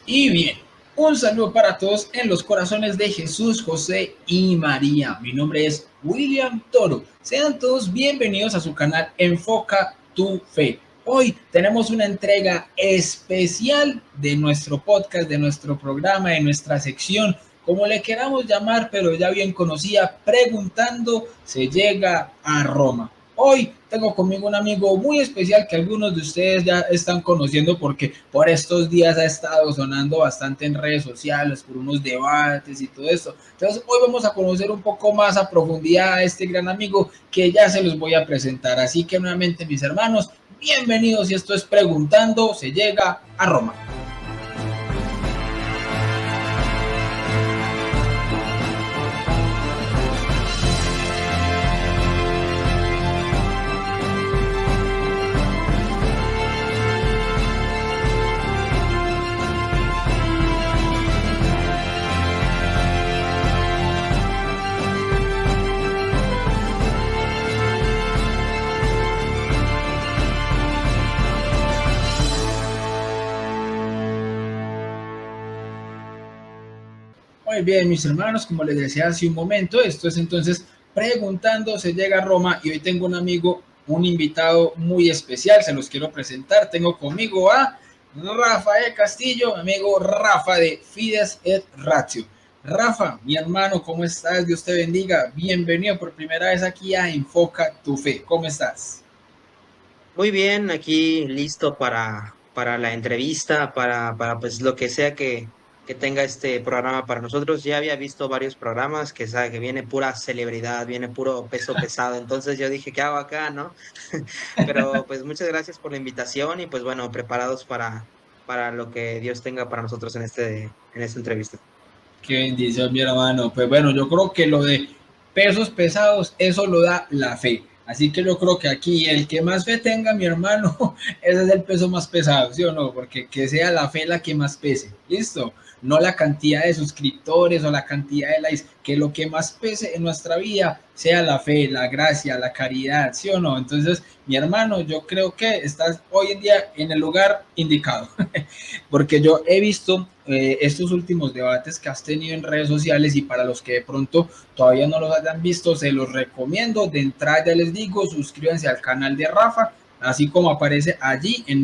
Y bien, un saludo para todos en los corazones de Jesús, José y María. Mi nombre es William Toro. Sean todos bienvenidos a su canal Enfoca tu Fe. Hoy tenemos una entrega especial de nuestro podcast, de nuestro programa, de nuestra sección, como le queramos llamar, pero ya bien conocida, Preguntando se llega a Roma. Hoy tengo conmigo un amigo muy especial que algunos de ustedes ya están conociendo porque por estos días ha estado sonando bastante en redes sociales por unos debates y todo esto. Entonces hoy vamos a conocer un poco más a profundidad a este gran amigo que ya se los voy a presentar. Así que nuevamente mis hermanos, bienvenidos y esto es Preguntando se llega a Roma. Muy bien, mis hermanos, como les decía hace un momento, esto es entonces Preguntando se llega a Roma y hoy tengo un amigo, un invitado muy especial, se los quiero presentar. Tengo conmigo a Rafael Castillo, amigo Rafa de Fides et Ratio. Rafa, mi hermano, ¿cómo estás? Dios te bendiga. Bienvenido por primera vez aquí a Enfoca tu Fe. ¿Cómo estás? Muy bien, aquí listo para la entrevista, para pues lo que sea que tenga este programa para nosotros. Ya había visto varios programas que sabe que viene pura celebridad, viene puro peso pesado. Entonces yo dije, ¿qué hago acá, no? Pero pues muchas gracias por la invitación y pues bueno, preparados para lo que Dios tenga para nosotros en esta entrevista. Qué bendición, mi hermano. Pues bueno, yo creo que lo de pesos pesados, eso lo da la fe. Así que yo creo que aquí el que más fe tenga, mi hermano, ese es el peso más pesado, ¿sí o no? Porque que sea la fe la que más pese. ¿Listo? No la cantidad de suscriptores o la cantidad de likes, que lo que más pese en nuestra vida sea la fe, la gracia, la caridad, ¿sí o no? Entonces, mi hermano, yo creo que estás hoy en día en el lugar indicado. Porque yo he visto estos últimos debates que has tenido en redes sociales y para los que de pronto todavía no los hayan visto, se los recomiendo. De entrada ya les digo, suscríbanse al canal de Rafa, así como aparece allí en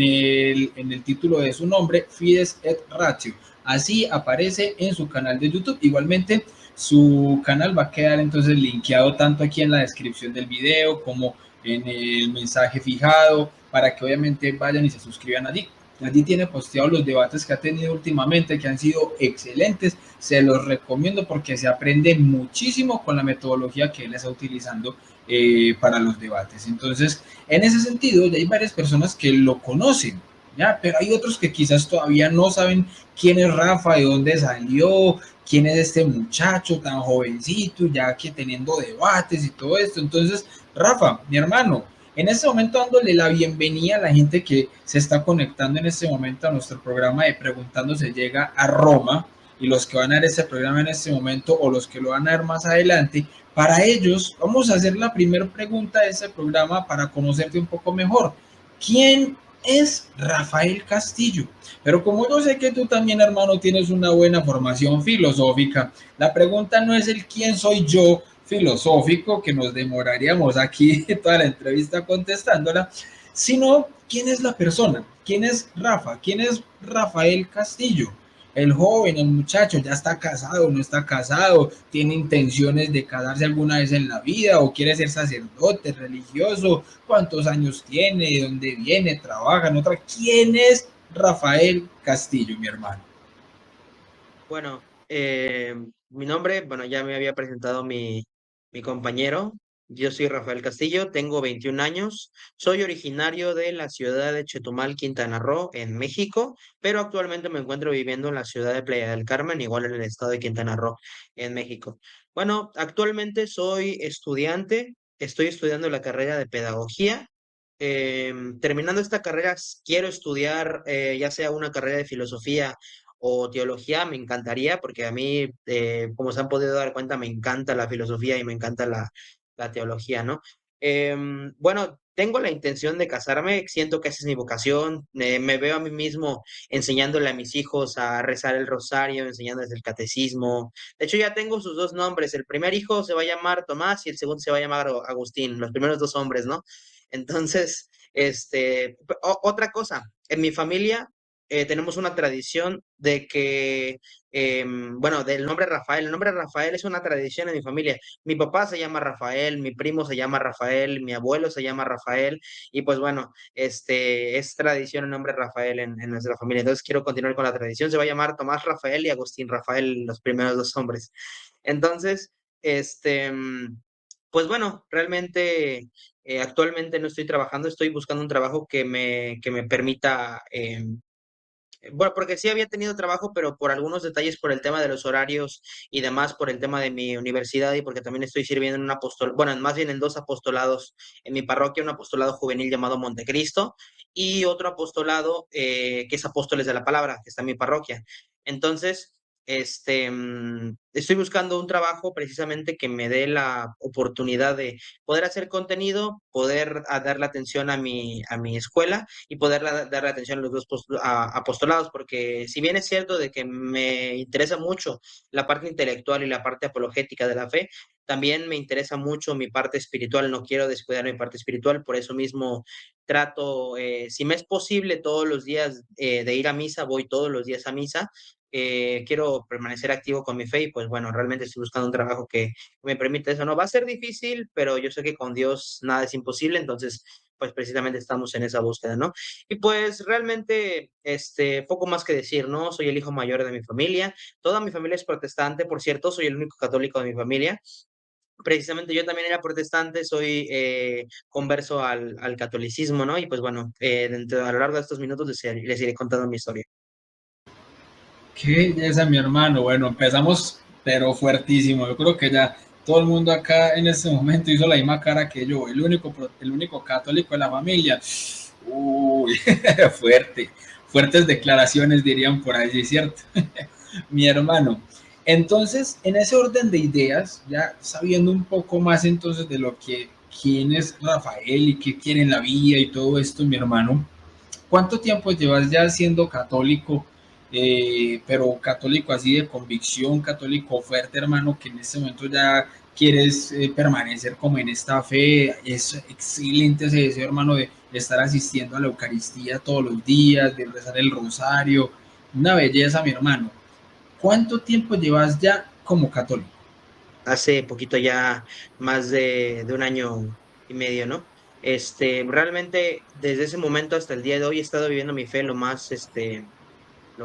el título de su nombre, Fides et Ratio. Así aparece en su canal de YouTube. Igualmente, su canal va a quedar entonces linkeado tanto aquí en la descripción del video como en el mensaje fijado para que obviamente vayan y se suscriban allí. Allí tiene posteado los debates que ha tenido últimamente, que han sido excelentes. Se los recomiendo porque se aprende muchísimo con la metodología que él está utilizando para los debates. Entonces, en ese sentido, ya hay varias personas que lo conocen, ¿ya? Pero hay otros que quizás todavía no saben quién es Rafa, de dónde salió, quién es este muchacho tan jovencito, ya que teniendo debates y todo esto. Entonces, Rafa, mi hermano, en este momento dándole la bienvenida a la gente que se está conectando en este momento a nuestro programa de Preguntando se llega a Roma y los que van a ver este programa en este momento o los que lo van a ver más adelante, para ellos vamos a hacer la primera pregunta de este programa para conocerte un poco mejor. ¿Quién es Rafael Castillo? Pero como yo sé que tú también, hermano, tienes una buena formación filosófica, la pregunta no es el quién soy yo, filosófico que nos demoraríamos aquí toda la entrevista contestándola, sino quién es la persona, quién es Rafa, quién es Rafael Castillo. El joven, el muchacho, ya está casado, no está casado, tiene intenciones de casarse alguna vez en la vida o quiere ser sacerdote, religioso, cuántos años tiene, de dónde viene, trabaja en otra. ¿Quién es Rafael Castillo, mi hermano? Bueno, mi nombre, bueno, ya me había presentado mi compañero. Yo soy Rafael Castillo, tengo 21 años, soy originario de la ciudad de Chetumal, Quintana Roo, en México, pero actualmente me encuentro viviendo en la ciudad de Playa del Carmen, igual en el estado de Quintana Roo, en México. Bueno, actualmente soy estudiante, estoy estudiando la carrera de pedagogía. Terminando esta carrera, quiero estudiar ya sea una carrera de filosofía o teología, me encantaría, porque a mí, como se han podido dar cuenta, me encanta la filosofía y me encanta la teología, ¿no? Bueno, tengo la intención de casarme, siento que esa es mi vocación, me veo a mí mismo enseñándole a mis hijos a rezar el rosario, enseñándoles el catecismo. De hecho, ya tengo sus dos nombres. El primer hijo se va a llamar Tomás y el segundo se va a llamar Agustín, los primeros dos hombres, ¿no? Entonces, otra cosa, en mi familia tenemos una tradición de que, bueno, del nombre Rafael. El nombre Rafael es una tradición en mi familia. Mi papá se llama Rafael, mi primo se llama Rafael, mi abuelo se llama Rafael, y pues bueno, es tradición el nombre Rafael en nuestra familia. Entonces quiero continuar con la tradición. Se va a llamar Tomás Rafael y Agustín Rafael, los primeros dos hombres. Entonces, este, pues bueno, realmente actualmente no estoy trabajando, estoy buscando un trabajo que me permita bueno, porque sí había tenido trabajo, pero por algunos detalles, por el tema de los horarios y demás, por el tema de mi universidad y porque también estoy sirviendo en un apostolado, bueno, más bien en dos apostolados en mi parroquia, un apostolado juvenil llamado Montecristo y otro apostolado que es Apóstoles de la Palabra, que está en mi parroquia. Entonces, estoy buscando un trabajo precisamente que me dé la oportunidad de poder hacer contenido, poder darle atención a mi escuela y poder darle atención a los dos apostolados, porque si bien es cierto de que me interesa mucho la parte intelectual y la parte apologética de la fe, también me interesa mucho mi parte espiritual, no quiero descuidar mi parte espiritual, por eso mismo trato, si me es posible, todos los días de ir a misa, voy todos los días a misa. Quiero permanecer activo con mi fe y pues bueno, realmente estoy buscando un trabajo que me permita eso. No va a ser difícil, pero yo sé que con Dios nada es imposible, entonces pues precisamente estamos en esa búsqueda, ¿no? Y pues realmente, poco más que decir, ¿no? Soy el hijo mayor de mi familia, toda mi familia es protestante, por cierto, soy el único católico de mi familia. Precisamente yo también era protestante, soy converso al catolicismo, ¿no? Y pues bueno, a lo largo de estos minutos les iré contando mi historia. Qué belleza, mi hermano. Bueno, empezamos, pero fuertísimo. Yo creo que ya todo el mundo acá en este momento hizo la misma cara que yo, el único católico de la familia. Uy, fuerte, fuertes declaraciones dirían por allí, ¿cierto? Mi hermano. Entonces, en ese orden de ideas, ya sabiendo un poco más entonces de lo que, quién es Rafael y qué quiere en la vida y todo esto, mi hermano, ¿cuánto tiempo llevas ya siendo católico? Pero católico así de convicción, católico fuerte, hermano, que en este momento ya quieres permanecer como en esta fe. Es excelente ese deseo, hermano, de estar asistiendo a la Eucaristía todos los días, de rezar el rosario. Una belleza, mi hermano. ¿Cuánto tiempo llevas ya como católico? Hace poquito ya más de un año y medio, ¿no? Realmente desde ese momento hasta el día de hoy he estado viviendo mi fe lo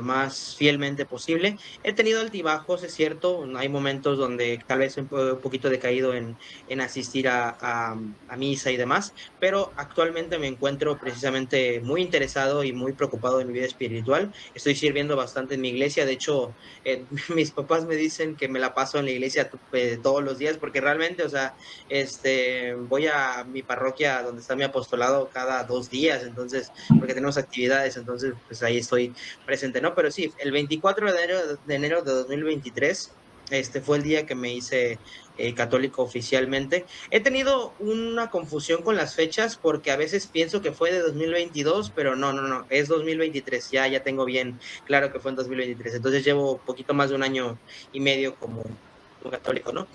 más fielmente posible. He tenido altibajos, es cierto, hay momentos donde tal vez un poquito decaído en asistir a misa y demás, pero actualmente me encuentro precisamente muy interesado y muy preocupado en mi vida espiritual. Estoy sirviendo bastante en mi iglesia, de hecho, mis papás me dicen que me la paso en la iglesia todos los días, porque realmente, o sea, voy a mi parroquia donde está mi apostolado cada 2 días, entonces, porque tenemos actividades, entonces, pues ahí estoy presente, ¿no? Pero sí, el 24 de enero de 2023, fue el día que me hice católico oficialmente. He tenido una confusión con las fechas porque a veces pienso que fue de 2022, pero no, es 2023, ya tengo bien claro que fue en 2023. Entonces llevo poquito más de un año y medio como católico, ¿no?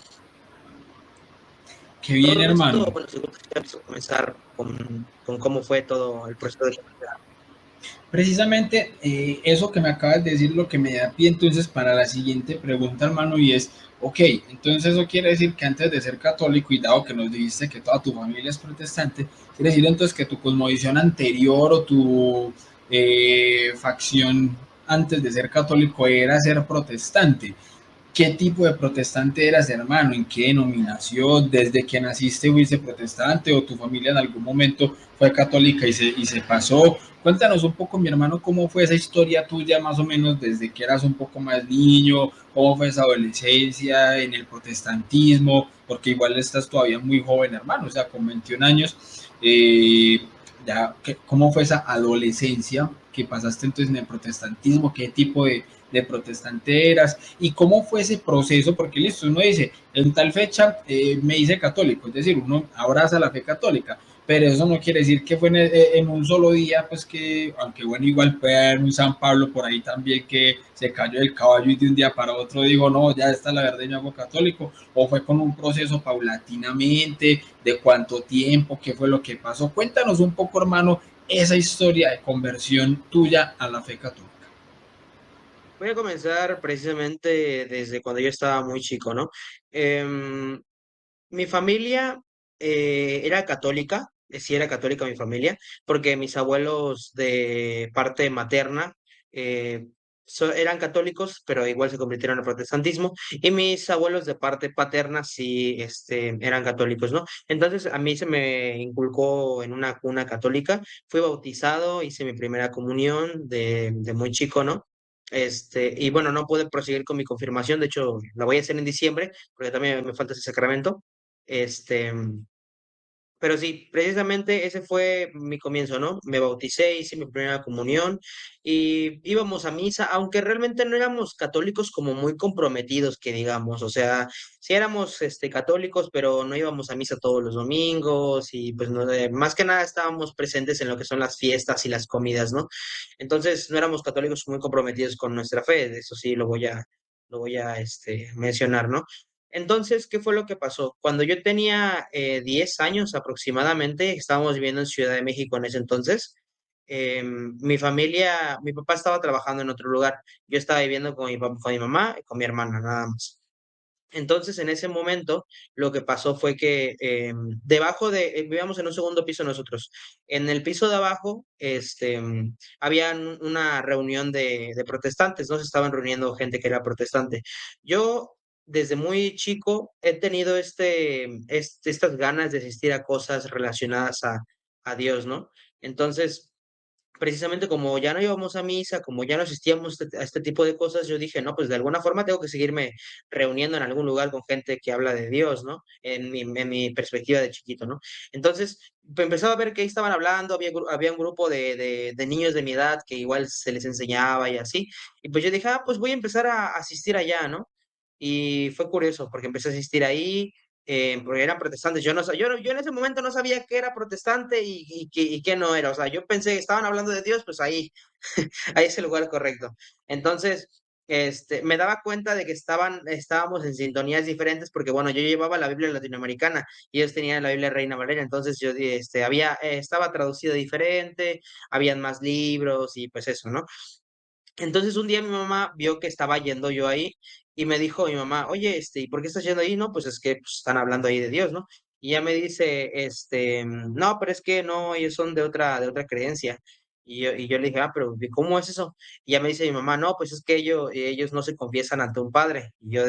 Qué bien, Todo hermano. esto, bueno, si gustas, ya empiezo a comenzar con cómo fue todo el proceso de... Precisamente eso que me acabas de decir, lo que me da pie entonces para la siguiente pregunta, hermano, y es, ok, entonces eso quiere decir que antes de ser católico, y dado que nos dijiste que toda tu familia es protestante, quiere decir entonces que tu cosmovisión anterior o tu facción antes de ser católico era ser protestante. ¿Qué tipo de protestante eras, hermano? ¿En qué denominación? ¿Desde que naciste fuiste protestante o tu familia en algún momento fue católica y se pasó? Cuéntanos un poco, mi hermano, cómo fue esa historia tuya, más o menos desde que eras un poco más niño, cómo fue esa adolescencia en el protestantismo, porque igual estás todavía muy joven, hermano, o sea, con 21 años. Eh, ¿Cómo fue esa adolescencia que pasaste entonces en el protestantismo? ¿Qué tipo de protestante eras? ¿Y cómo fue ese proceso? Porque listo, uno dice, en tal fecha me hice católico, es decir, uno abraza la fe católica, pero eso no quiere decir que fue en un solo día, pues que, aunque bueno, igual puede haber un San Pablo por ahí también que se cayó del caballo y de un día para otro dijo, no, ya está la verdad y me hago católico, o fue con un proceso paulatinamente, de cuánto tiempo, qué fue lo que pasó. Cuéntanos un poco, hermano, esa historia de conversión tuya a la fe católica. Voy a comenzar precisamente desde cuando yo estaba muy chico, ¿no? Em, Mi familia era católica, sí era católica mi familia, porque mis abuelos de parte materna eh, eran católicos, pero igual se convirtieron al protestantismo, y mis abuelos de parte paterna sí eran católicos, ¿no? Entonces a mí se me inculcó en una cuna católica, fui bautizado, hice mi primera comunión de muy chico, ¿no? Y bueno, no pude proseguir con mi confirmación, de hecho la voy a hacer en diciembre, porque también me falta ese sacramento. Este, pero sí, precisamente ese fue mi comienzo, ¿no? Me bauticé, hice mi primera comunión y íbamos a misa, aunque realmente no éramos católicos como muy comprometidos, que digamos, o sea, sí éramos católicos, pero no íbamos a misa todos los domingos y pues no, más que nada estábamos presentes en lo que son las fiestas y las comidas, ¿no? Entonces no éramos católicos muy comprometidos con nuestra fe, de eso sí lo voy a mencionar, ¿no? Entonces, ¿qué fue lo que pasó? Cuando yo tenía 10 años aproximadamente, estábamos viviendo en Ciudad de México en ese entonces, mi familia, mi papá estaba trabajando en otro lugar, yo estaba viviendo con mi mamá y con mi hermana, nada más. Entonces, en ese momento, lo que pasó fue que vivíamos en un segundo piso nosotros. En el piso de abajo, había una reunión de protestantes, ¿no? Se estaban reuniendo gente que era protestante. Yo, desde muy chico, he tenido estas ganas de asistir a cosas relacionadas a Dios, ¿no? Entonces, precisamente como ya no íbamos a misa, como ya no asistíamos a este tipo de cosas, yo dije, no, pues de alguna forma tengo que seguirme reuniendo en algún lugar con gente que habla de Dios, ¿no? En mi perspectiva de chiquito, ¿no? Entonces, empezaba a ver que ahí estaban hablando, había un grupo de niños de mi edad que igual se les enseñaba y así, y pues yo dije, ah, pues voy a empezar a asistir allá, ¿no? Y fue curioso porque empecé a asistir ahí, porque eran protestantes. Yo, no, sa- yo en ese momento no sabía qué era protestante y qué no era. O sea, yo pensé que estaban hablando de Dios, pues ahí, ahí es el lugar correcto. Entonces, me daba cuenta de que estábamos en sintonías diferentes porque, bueno, yo llevaba la Biblia latinoamericana y ellos tenían la Biblia Reina Valera, entonces estaba traducido diferente, habían más libros y pues eso, ¿no? Entonces un día mi mamá vio que estaba yendo yo ahí y me dijo mi mamá, oye, ¿y por qué estás yendo ahí? No, pues es que pues, están hablando ahí de Dios, ¿no? Y ella me dice, no, pero es que no, ellos son de otra creencia. Y yo le dije, ah, pero ¿y cómo es eso? Y ella me dice mi mamá, no, pues es que ellos no se confiesan ante un padre. Y yo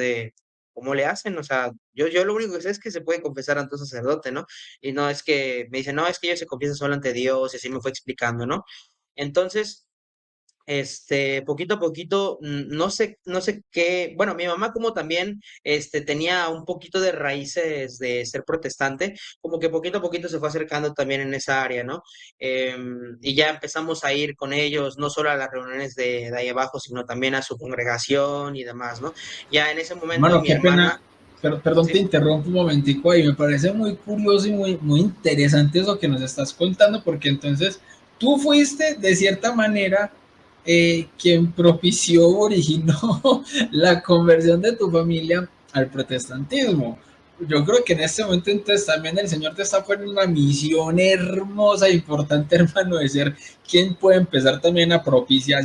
¿cómo le hacen? O sea, yo lo único que sé es que se puede confesar ante un sacerdote, ¿no? Y no es que, me dice, no, es que ellos se confiesan solo ante Dios, y así me fue explicando, ¿no? Entonces, poquito a poquito, no sé qué, bueno, mi mamá como también, tenía un poquito de raíces de ser protestante, como que poquito a poquito se fue acercando también en esa área, ¿no? Y ya empezamos a ir con ellos, no solo a las reuniones de ahí abajo, sino también a su congregación y demás, ¿no? Ya en ese momento Hermano, mi qué hermana, pena, pero, perdón, te sí, interrumpo un momentico ahí, me parece muy curioso y muy, muy interesante eso que nos estás contando, porque entonces tú fuiste de cierta manera quien propició, originó la conversión de tu familia al protestantismo. Yo creo que en este momento entonces también el Señor te está poniendo una misión hermosa, importante, hermano, de ser quien puede empezar también a propiciar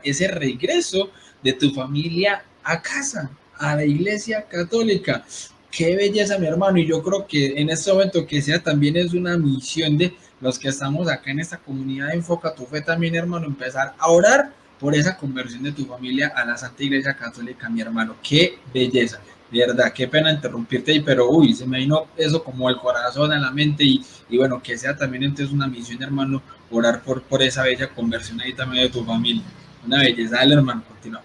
ese regreso de tu familia a casa, a la iglesia católica. Qué belleza, mi hermano. Y yo creo que en este momento que sea también es una misión de los que estamos acá en esta comunidad de Enfoca tu Fe también, hermano, empezar a orar por esa conversión de tu familia a la Santa Iglesia Católica, mi hermano. Qué belleza. De verdad, qué pena interrumpirte ahí, pero uy, se me vino eso como el corazón a la mente y bueno, que sea también entonces una misión, hermano, orar por esa bella conversión ahí también de tu familia. Una belleza, dale, hermano, continúa.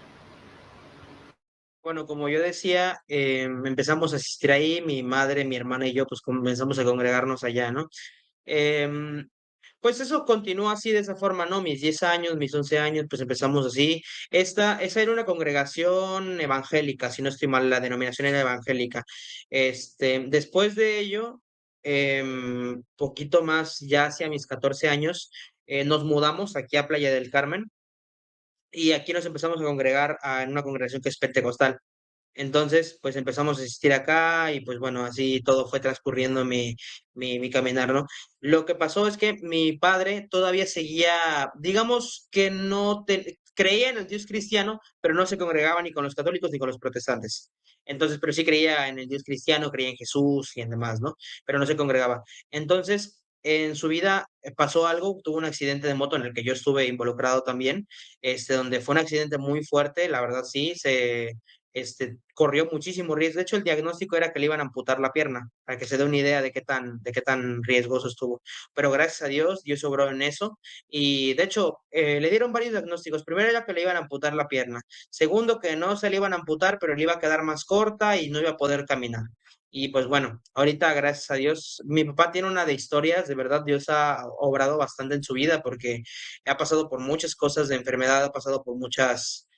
bueno, como yo decía, empezamos a asistir ahí, mi madre, mi hermana y yo, pues comenzamos a congregarnos allá, ¿no? Em, Pues eso continúa así de esa forma, ¿no? Mis 10 años, mis 11 años, pues empezamos así. Esa era una congregación evangélica, si no estoy mal, la denominación era evangélica. Después de ello, poquito más, ya hacia mis 14 años, nos mudamos aquí a Playa del Carmen y aquí nos empezamos a congregar en una congregación que es pentecostal. Entonces, pues empezamos a asistir acá y pues bueno, así todo fue transcurriendo mi caminar, ¿no? Lo que pasó es que mi padre todavía seguía, digamos que creía en el Dios cristiano, pero no se congregaba ni con los católicos ni con los protestantes. Entonces, pero sí creía en el Dios cristiano, creía en Jesús y en demás, ¿no? Pero no se congregaba. Entonces, en su vida pasó algo, tuvo un accidente de moto en el que yo estuve involucrado también, donde fue un accidente muy fuerte, la verdad sí, corrió muchísimo riesgo. De hecho, el diagnóstico era que le iban a amputar la pierna, para que se dé una idea de qué tan riesgoso estuvo. Pero gracias a Dios, Dios obró en eso. Y de hecho, le dieron varios diagnósticos. Primero era que le iban a amputar la pierna. Segundo, que no se le iban a amputar, pero le iba a quedar más corta y no iba a poder caminar. Y pues bueno, ahorita gracias a Dios, mi papá tiene una de historias, de verdad Dios ha obrado bastante en su vida porque ha pasado por muchas cosas de enfermedad, ha pasado por muchas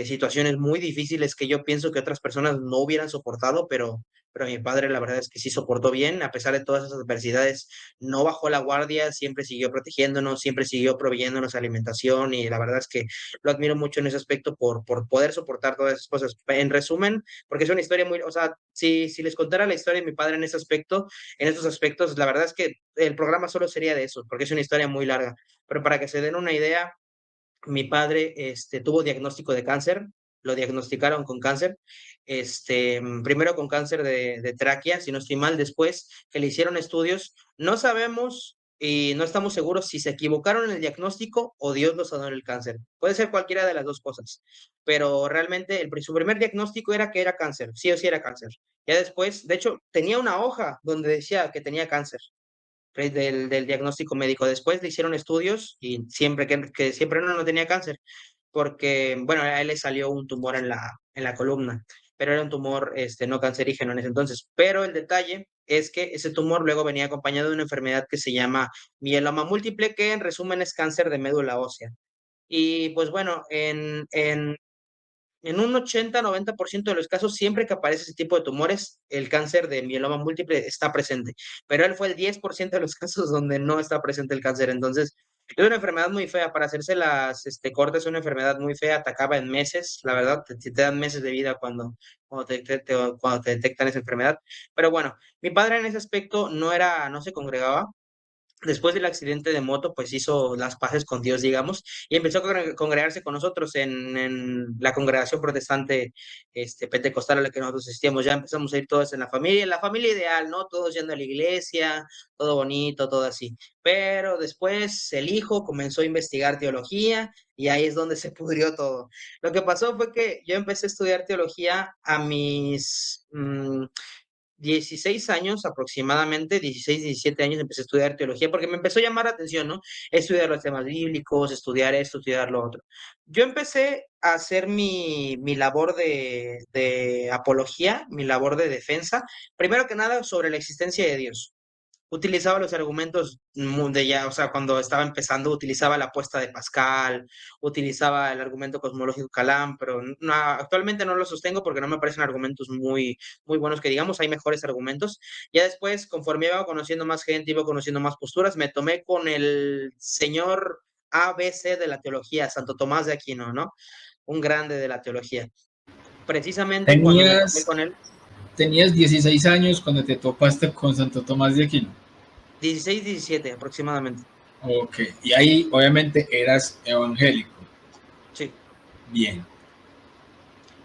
situaciones muy difíciles que yo pienso que otras personas no hubieran soportado, pero mi padre la verdad es que sí soportó bien, a pesar de todas esas adversidades, no bajó la guardia, siempre siguió protegiéndonos, siempre siguió proveyéndonos alimentación y la verdad es que lo admiro mucho en ese aspecto por poder soportar todas esas cosas. En resumen, porque es una historia muy, o sea, si les contara la historia de mi padre en ese aspecto, en estos aspectos, la verdad es que el programa solo sería de eso, porque es una historia muy larga, pero para que se den una idea, mi padre tuvo diagnóstico de cáncer, lo diagnosticaron con cáncer, primero con cáncer de tráquea, si no estoy mal, después que le hicieron estudios, no sabemos y no estamos seguros si se equivocaron en el diagnóstico o Dios los sanó el cáncer. Puede ser cualquiera de las dos cosas, pero realmente su primer diagnóstico era que era cáncer, sí o sí era cáncer. Ya después, de hecho, tenía una hoja donde decía que tenía cáncer del diagnóstico médico. Después le hicieron estudios y siempre que siempre no tenía cáncer, porque, bueno, a él le salió un tumor en la columna, pero era un tumor no cancerígeno en ese entonces. Pero el detalle es que ese tumor luego venía acompañado de una enfermedad que se llama mieloma múltiple, que en resumen es cáncer de médula ósea. Y pues bueno, en un 80-90% de los casos, siempre que aparece ese tipo de tumores, el cáncer de mieloma múltiple está presente, pero él fue el 10% de los casos donde no está presente el cáncer. Entonces, es una enfermedad muy fea. Para hacerse las cortes, es una enfermedad muy fea, te acaba en meses, la verdad, te dan meses de vida cuando te detectan esa enfermedad. Pero bueno, mi padre en ese aspecto no se congregaba. Después del accidente de moto, pues hizo las paces con Dios, digamos, y empezó a congregarse con nosotros en la congregación protestante pentecostal a la que nosotros asistíamos. Ya empezamos a ir todos en la familia ideal, ¿no? Todos yendo a la iglesia, todo bonito, todo así. Pero después el hijo comenzó a investigar teología y ahí es donde se pudrió todo. Lo que pasó fue que yo empecé a estudiar teología a mis 16 años aproximadamente, 16 17 años empecé a estudiar teología porque me empezó a llamar la atención, ¿no? Estudiar los temas bíblicos, estudiar esto, estudiar lo otro. Yo empecé a hacer mi labor de apología, mi labor de defensa, primero que nada sobre la existencia de Dios. Utilizaba los argumentos de ya, o sea, cuando estaba empezando, utilizaba la apuesta de Pascal, utilizaba el argumento cosmológico Calam, pero actualmente no lo sostengo porque no me parecen argumentos muy buenos que digamos, hay mejores argumentos. Ya después, conforme iba conociendo más gente, iba conociendo más posturas, me tomé con el señor ABC de la teología, Santo Tomás de Aquino, ¿no? Un grande de la teología. Precisamente cuando me tomé Tenías, con él, tenías 16 años cuando te topaste con Santo Tomás de Aquino. 16 17 aproximadamente. Ok, y ahí obviamente eras evangélico. Sí. Bien.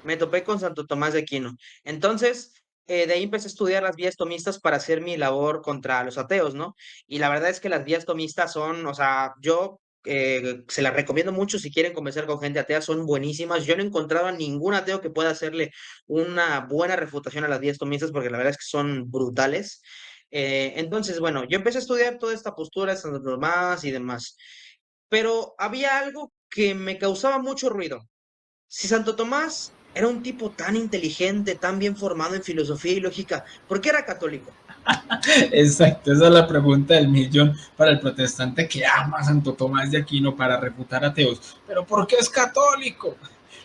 Me topé con Santo Tomás de Aquino. Entonces, de ahí empecé a estudiar las vías tomistas para hacer mi labor contra los ateos, ¿no? Y la verdad es que las vías tomistas son, o sea, yo se las recomiendo mucho si quieren conversar con gente atea, son buenísimas. Yo no he encontrado a ningún ateo que pueda hacerle una buena refutación a las vías tomistas porque la verdad es que son brutales. Entonces, bueno, yo empecé a estudiar toda esta postura de Santo Tomás y demás, pero había algo que me causaba mucho ruido. Si Santo Tomás era un tipo tan inteligente, tan bien formado en filosofía y lógica, ¿por qué era católico? Exacto, esa es la pregunta del millón para el protestante que ama a Santo Tomás de Aquino para refutar ateos. Pero ¿por qué es católico?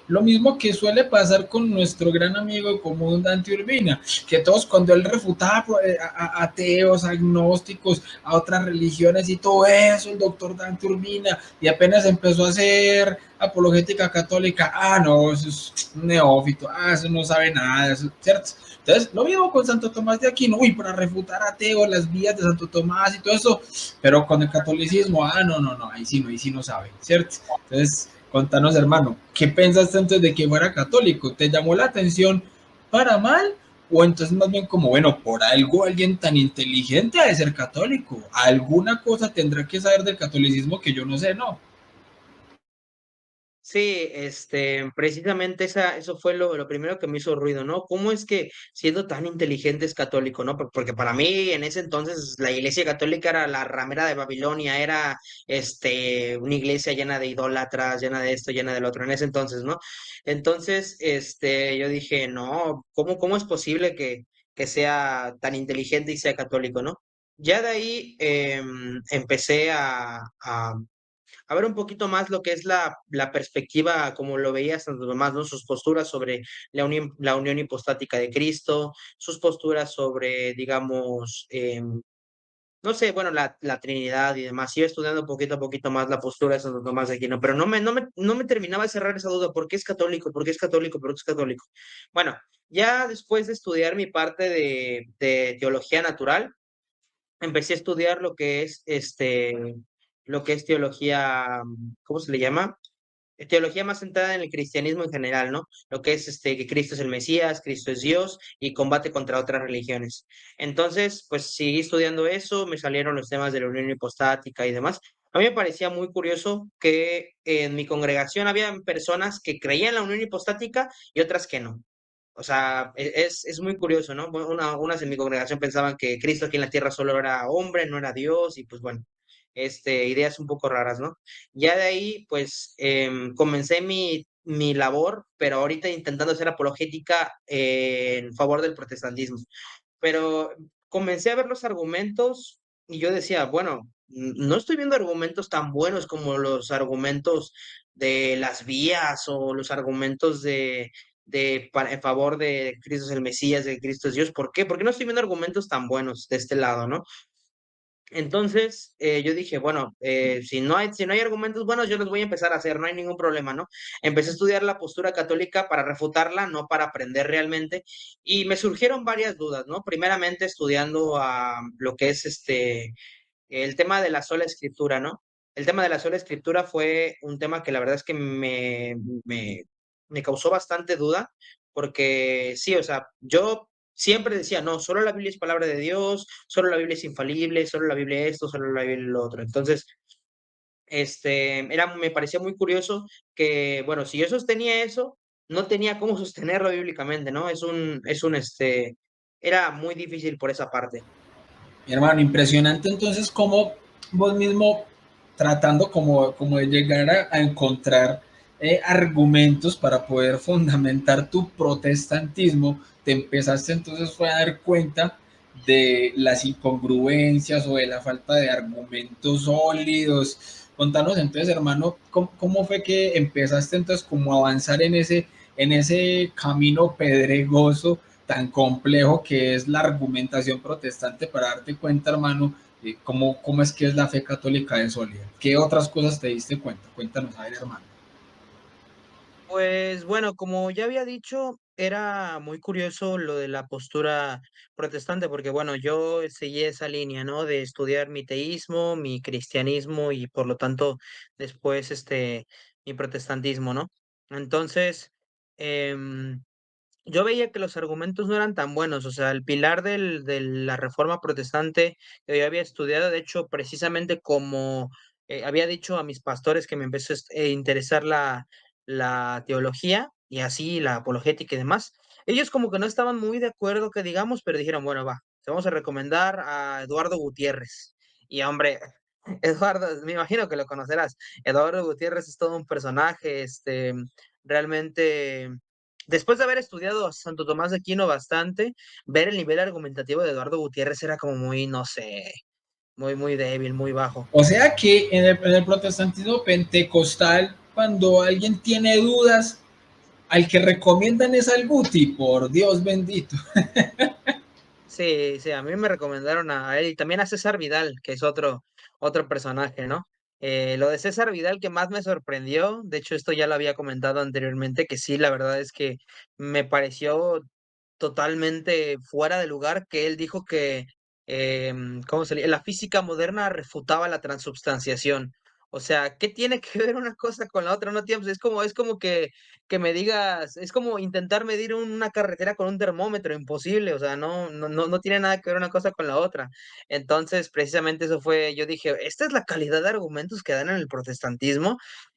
Lo mismo que suele pasar con nuestro gran amigo común Dante Urbina, que todos cuando él refutaba a ateos, agnósticos, a otras religiones y todo eso, el doctor Dante Urbina, y apenas empezó a hacer apologética católica, no, eso es un neófito, eso no sabe nada, eso, ¿cierto? Entonces, lo mismo con Santo Tomás de Aquino, para refutar ateos, las vías de Santo Tomás y todo eso, pero con el catolicismo, no, ahí sí no sabe, ¿cierto? Entonces, contanos, hermano, ¿qué pensaste antes de que fuera católico? ¿Te llamó la atención para mal? O entonces más bien como, bueno, por algo alguien tan inteligente ha de ser católico. Alguna cosa tendrá que saber del catolicismo que yo no sé, ¿no? Sí, precisamente eso fue lo primero que me hizo ruido, ¿no? ¿Cómo es que siendo tan inteligente es católico, ¿no? Porque para mí en ese entonces la iglesia católica era la ramera de Babilonia, era una iglesia llena de idólatras, llena de esto, llena del otro, en ese entonces, ¿no? Entonces, yo dije, no, ¿cómo es posible que sea tan inteligente y sea católico, ¿no? Ya de ahí empecé a ver un poquito más lo que es la perspectiva, como lo veía Santo Tomás, ¿no? Sus posturas sobre la unión hipostática de Cristo, sus posturas sobre, digamos, no sé, bueno, la Trinidad y demás. Iba estudiando poquito a poquito más la postura de Santo Tomás de Aquino, pero no me terminaba de cerrar esa duda. ¿Por qué es católico? ¿Por qué es católico? ¿Por qué es católico? Bueno, ya después de estudiar mi parte de teología natural, empecé a estudiar lo que es teología, ¿cómo se le llama? Teología más centrada en el cristianismo en general, ¿no? Lo que es que Cristo es el Mesías, Cristo es Dios y combate contra otras religiones. Entonces, pues seguí estudiando eso, me salieron los temas de la unión hipostática y demás. A mí me parecía muy curioso que en mi congregación había personas que creían en la unión hipostática y otras que no. O sea, es muy curioso, ¿no? Bueno, unas en mi congregación pensaban que Cristo aquí en la tierra solo era hombre, no era Dios, y pues bueno, ideas un poco raras, ¿no? Ya de ahí, pues, comencé mi labor, pero ahorita intentando hacer apologética en favor del protestantismo. Pero comencé a ver los argumentos y yo decía, bueno, no estoy viendo argumentos tan buenos como los argumentos de las vías o los argumentos en favor de Cristo es el Mesías, de Cristo es Dios. ¿Por qué? Porque no estoy viendo argumentos tan buenos de este lado, ¿no? Entonces, yo dije, bueno, si no hay argumentos buenos, yo los voy a empezar a hacer, no hay ningún problema, ¿no? Empecé a estudiar la postura católica para refutarla, no para aprender realmente, y me surgieron varias dudas, ¿no? Primeramente estudiando lo que es el tema de la sola escritura, ¿no? El tema de la sola escritura fue un tema que la verdad es que me causó bastante duda, porque sí, o sea, yo siempre decía, no, solo la Biblia es palabra de Dios, solo la Biblia es infalible, solo la Biblia esto, solo la Biblia lo otro. Entonces, me parecía muy curioso que, bueno, si yo sostenía eso, no tenía cómo sostenerlo bíblicamente, ¿no? Era muy difícil por esa parte. Mi hermano, impresionante entonces como vos mismo tratando como de llegar a encontrar argumentos para poder fundamentar tu protestantismo, te empezaste entonces fue a dar cuenta de las incongruencias o de la falta de argumentos sólidos. Contanos entonces, hermano, ¿cómo fue que empezaste entonces como a avanzar en ese camino pedregoso tan complejo que es la argumentación protestante para darte cuenta, hermano, cómo es que es la fe católica de sólida? ¿Qué otras cosas te diste cuenta? Cuéntanos, a ver, hermano. Pues bueno, como ya había dicho, era muy curioso lo de la postura protestante, porque bueno, yo seguí esa línea, ¿no? De estudiar mi teísmo, mi cristianismo y por lo tanto después mi protestantismo, ¿no? Entonces, em, yo veía que los argumentos no eran tan buenos, o sea, el pilar de la reforma protestante que yo había estudiado, de hecho, precisamente como había dicho a mis pastores que me empezó a interesar la teología y así la apologética y demás, ellos como que no estaban muy de acuerdo, que digamos, pero dijeron, bueno, va, te vamos a recomendar a Eduardo Gutiérrez. Y hombre, Eduardo, me imagino que lo conocerás. Eduardo Gutiérrez es todo un personaje, realmente. Después de haber estudiado a Santo Tomás de Aquino bastante, ver el nivel argumentativo de Eduardo Gutiérrez era como muy, no sé, muy, muy débil, muy bajo. O sea que en el protestantismo pentecostal, cuando alguien tiene dudas, al que recomiendan es al Guti, por Dios bendito. Sí, sí, a mí me recomendaron a él y también a César Vidal, que es otro personaje, ¿no? Lo de César Vidal que más me sorprendió, de hecho esto ya lo había comentado anteriormente, que sí, la verdad es que me pareció totalmente fuera de lugar que él dijo que, ¿cómo se le? La física moderna refutaba la transubstanciación. O sea, ¿qué tiene que ver una cosa con la otra? No tiene, pues, es como que me digas, es como intentar medir una carretera con un termómetro, imposible, o sea, no tiene nada que ver una cosa con la otra. Entonces, precisamente eso fue, yo dije, esta es la calidad de argumentos que dan en el protestantismo.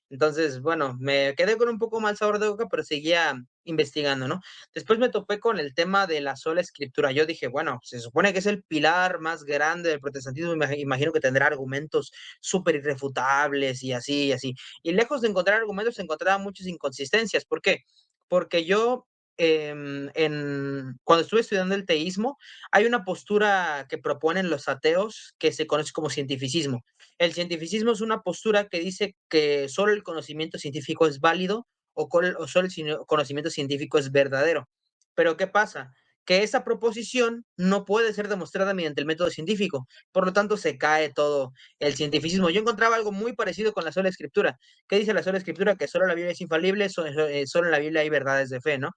Entonces, bueno, me quedé con un poco mal sabor de boca, pero seguía investigando, ¿no? Después me topé con el tema de la sola escritura. Yo dije, bueno, se supone que es el pilar más grande del protestantismo, imagino que tendrá argumentos súper irrefutables y así, y así. Y lejos de encontrar argumentos, encontraba muchas inconsistencias. ¿Por qué? Porque yo, cuando estuve estudiando el teísmo, hay una postura que proponen los ateos que se conoce como cientificismo. El cientificismo es una postura que dice que solo el conocimiento científico es válido o solo el conocimiento científico es verdadero. Pero ¿qué pasa? Que esa proposición no puede ser demostrada mediante el método científico, por lo tanto se cae todo el cientificismo. Yo encontraba algo muy parecido con la sola escritura. ¿Qué dice la sola escritura? Que solo la Biblia es infalible, solo en la Biblia hay verdades de fe, ¿no?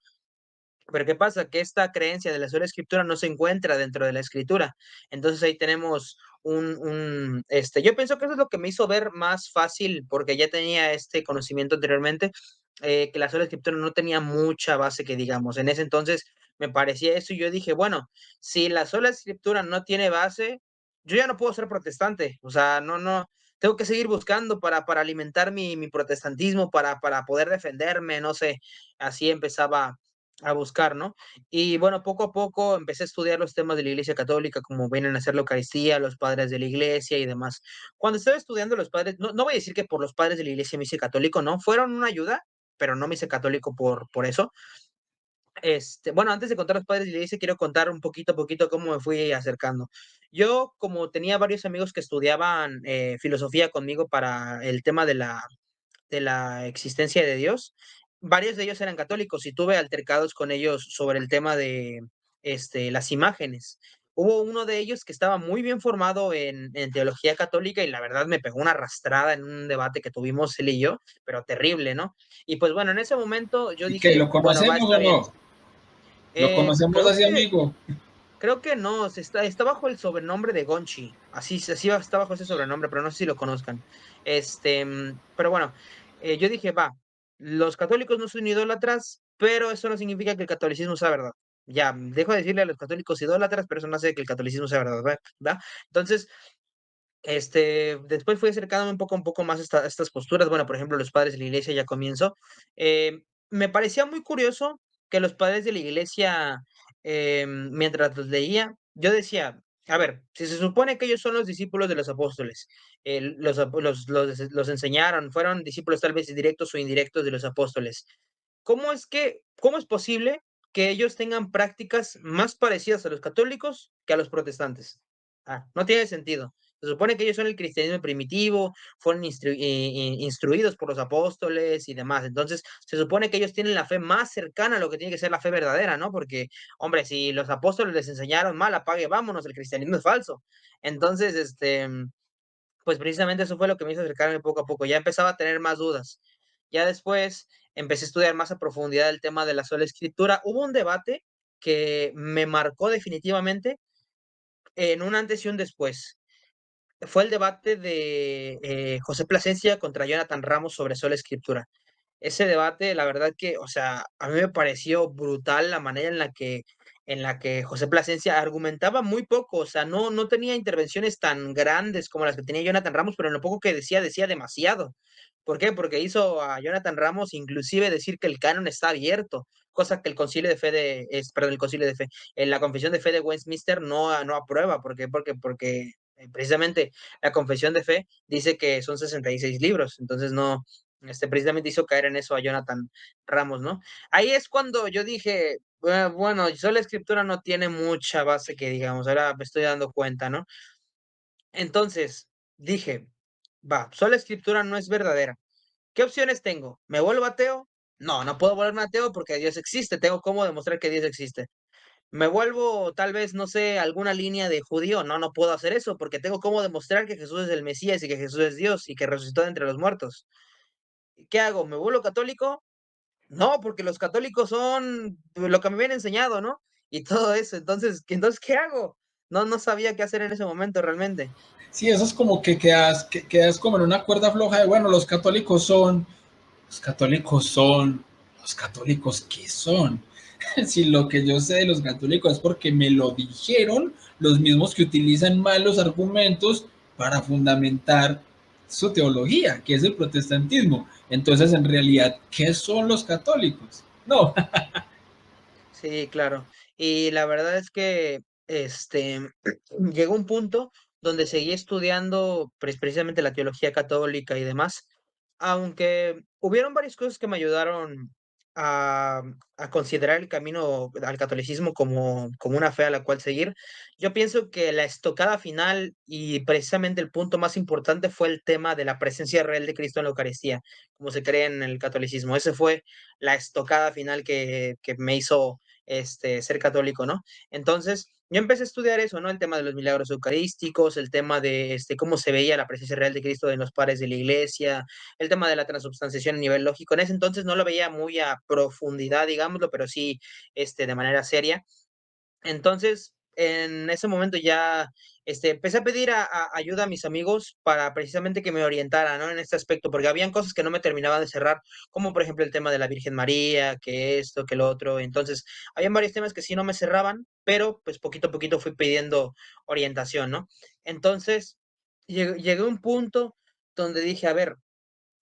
Pero ¿qué pasa? Que esta creencia de la sola escritura no se encuentra dentro de la escritura. Entonces ahí tenemos yo pienso que eso es lo que me hizo ver más fácil, porque ya tenía este conocimiento anteriormente, que la sola escritura no tenía mucha base que digamos. En ese entonces me parecía eso y yo dije, bueno, si la sola escritura no tiene base, yo ya no puedo ser protestante. O sea, tengo que seguir buscando para alimentar mi protestantismo, para poder defenderme, no sé. Así empezaba a buscar, ¿no? Y bueno, poco a poco empecé a estudiar los temas de la Iglesia Católica, como vienen a ser la Eucaristía, los padres de la Iglesia y demás. Cuando estaba estudiando los padres, no voy a decir que por los padres de la Iglesia me hice católico, no, fueron una ayuda, pero no me hice católico por eso. Bueno, antes de contar los padres de la Iglesia, quiero contar un poquito a poquito cómo me fui acercando. Yo, como tenía varios amigos que estudiaban filosofía conmigo para el tema de la existencia de Dios. Varios de ellos eran católicos y tuve altercados con ellos sobre el tema de las imágenes. Hubo uno de ellos que estaba muy bien formado en teología católica y la verdad me pegó una arrastrada en un debate que tuvimos él y yo, pero terrible, ¿no? Y pues bueno, en ese momento yo ¿Y qué? dije, ¿Lo bueno, va, conocemos está o bien. no? ¿Lo conocemos así, amigo? Creo que no, está bajo el sobrenombre de Gonchi. Así está bajo ese sobrenombre, pero no sé si lo conozcan. Pero bueno, yo dije, va, los católicos no son idólatras, pero eso no significa que el catolicismo sea verdad. Ya, dejo de decirle a los católicos idólatras, pero eso no hace que el catolicismo sea verdad, ¿verdad? Entonces, después fui acercándome un poco más a estas posturas. Bueno, por ejemplo, los padres de la iglesia, ya comienzo. Me parecía muy curioso que los padres de la iglesia, mientras los leía, yo decía, a ver, si se supone que ellos son los discípulos de los apóstoles, los enseñaron, fueron discípulos tal vez directos o indirectos de los apóstoles, cómo es posible que ellos tengan prácticas más parecidas a los católicos que a los protestantes? No tiene sentido. Se supone que ellos son el cristianismo primitivo, fueron instruidos por los apóstoles y demás. Entonces, se supone que ellos tienen la fe más cercana a lo que tiene que ser la fe verdadera, ¿no? Porque, hombre, si los apóstoles les enseñaron mal, apague, vámonos, el cristianismo es falso. Entonces, pues precisamente eso fue lo que me hizo acercarme poco a poco. Ya empezaba a tener más dudas. Ya después empecé a estudiar más a profundidad el tema de la sola escritura. Hubo un debate que me marcó definitivamente en un antes y un después. Fue el debate de José Plasencia contra Jonathan Ramos sobre sola escritura. Ese debate, la verdad que, o sea, a mí me pareció brutal la manera en la que José Plasencia argumentaba muy poco, o sea, no tenía intervenciones tan grandes como las que tenía Jonathan Ramos, pero en lo poco que decía, decía demasiado. ¿Por qué? Porque hizo a Jonathan Ramos inclusive decir que el canon está abierto, cosa que el concilio de fe perdón, el concilio de fe, en la confesión de fe de Westminster no aprueba. ¿Por qué? Porque precisamente la confesión de fe dice que son 66 libros, entonces no, precisamente hizo caer en eso a Jonathan Ramos, ¿no? Ahí es cuando yo dije, bueno, solo la escritura no tiene mucha base que digamos, ahora me estoy dando cuenta, ¿no? Entonces dije, va, solo la escritura no es verdadera. ¿Qué opciones tengo? ¿Me vuelvo ateo? No, no puedo volverme ateo porque Dios existe, tengo cómo demostrar que Dios existe. Me vuelvo tal vez, no sé, alguna línea de judío, no, no puedo hacer eso porque tengo cómo demostrar que Jesús es el Mesías y que Jesús es Dios y que resucitó de entre los muertos. ¿Qué hago? ¿Me vuelvo católico? No, porque los católicos son lo que me habían enseñado, ¿no? Y todo eso. Entonces, ¿qué hago? No, no sabía qué hacer en ese momento realmente. Sí, eso es como que quedas como en una cuerda floja de, bueno, los católicos son, los católicos ¿qué son? Si lo que yo sé de los católicos es porque me lo dijeron los mismos que utilizan malos argumentos para fundamentar su teología, que es el protestantismo. Entonces, en realidad, ¿qué son los católicos? No. Sí, claro. Y la verdad es que llegó un punto donde seguí estudiando precisamente la teología católica y demás, aunque hubieron varias cosas que me ayudaron a, a considerar el camino al catolicismo como una fe a la cual seguir. Yo pienso que la estocada final y precisamente el punto más importante fue el tema de la presencia real de Cristo en la Eucaristía, como se cree en el catolicismo. Ese fue la estocada final que me hizo ser católico, ¿no? Entonces, yo empecé a estudiar eso, ¿no? El tema de los milagros eucarísticos, el tema de cómo se veía la presencia real de Cristo en los padres de la iglesia, el tema de la transubstanciación a nivel lógico. En ese entonces no lo veía muy a profundidad, digámoslo, pero sí de manera seria. Entonces, en ese momento ya empecé a pedir ayuda a mis amigos para precisamente que me orientaran, ¿no? En este aspecto, porque habían cosas que no me terminaban de cerrar, como por ejemplo el tema de la Virgen María, que esto, que lo otro. Entonces, habían varios temas que sí no me cerraban, pero pues poquito a poquito fui pidiendo orientación, ¿no? Entonces, llegué a un punto donde dije, a ver,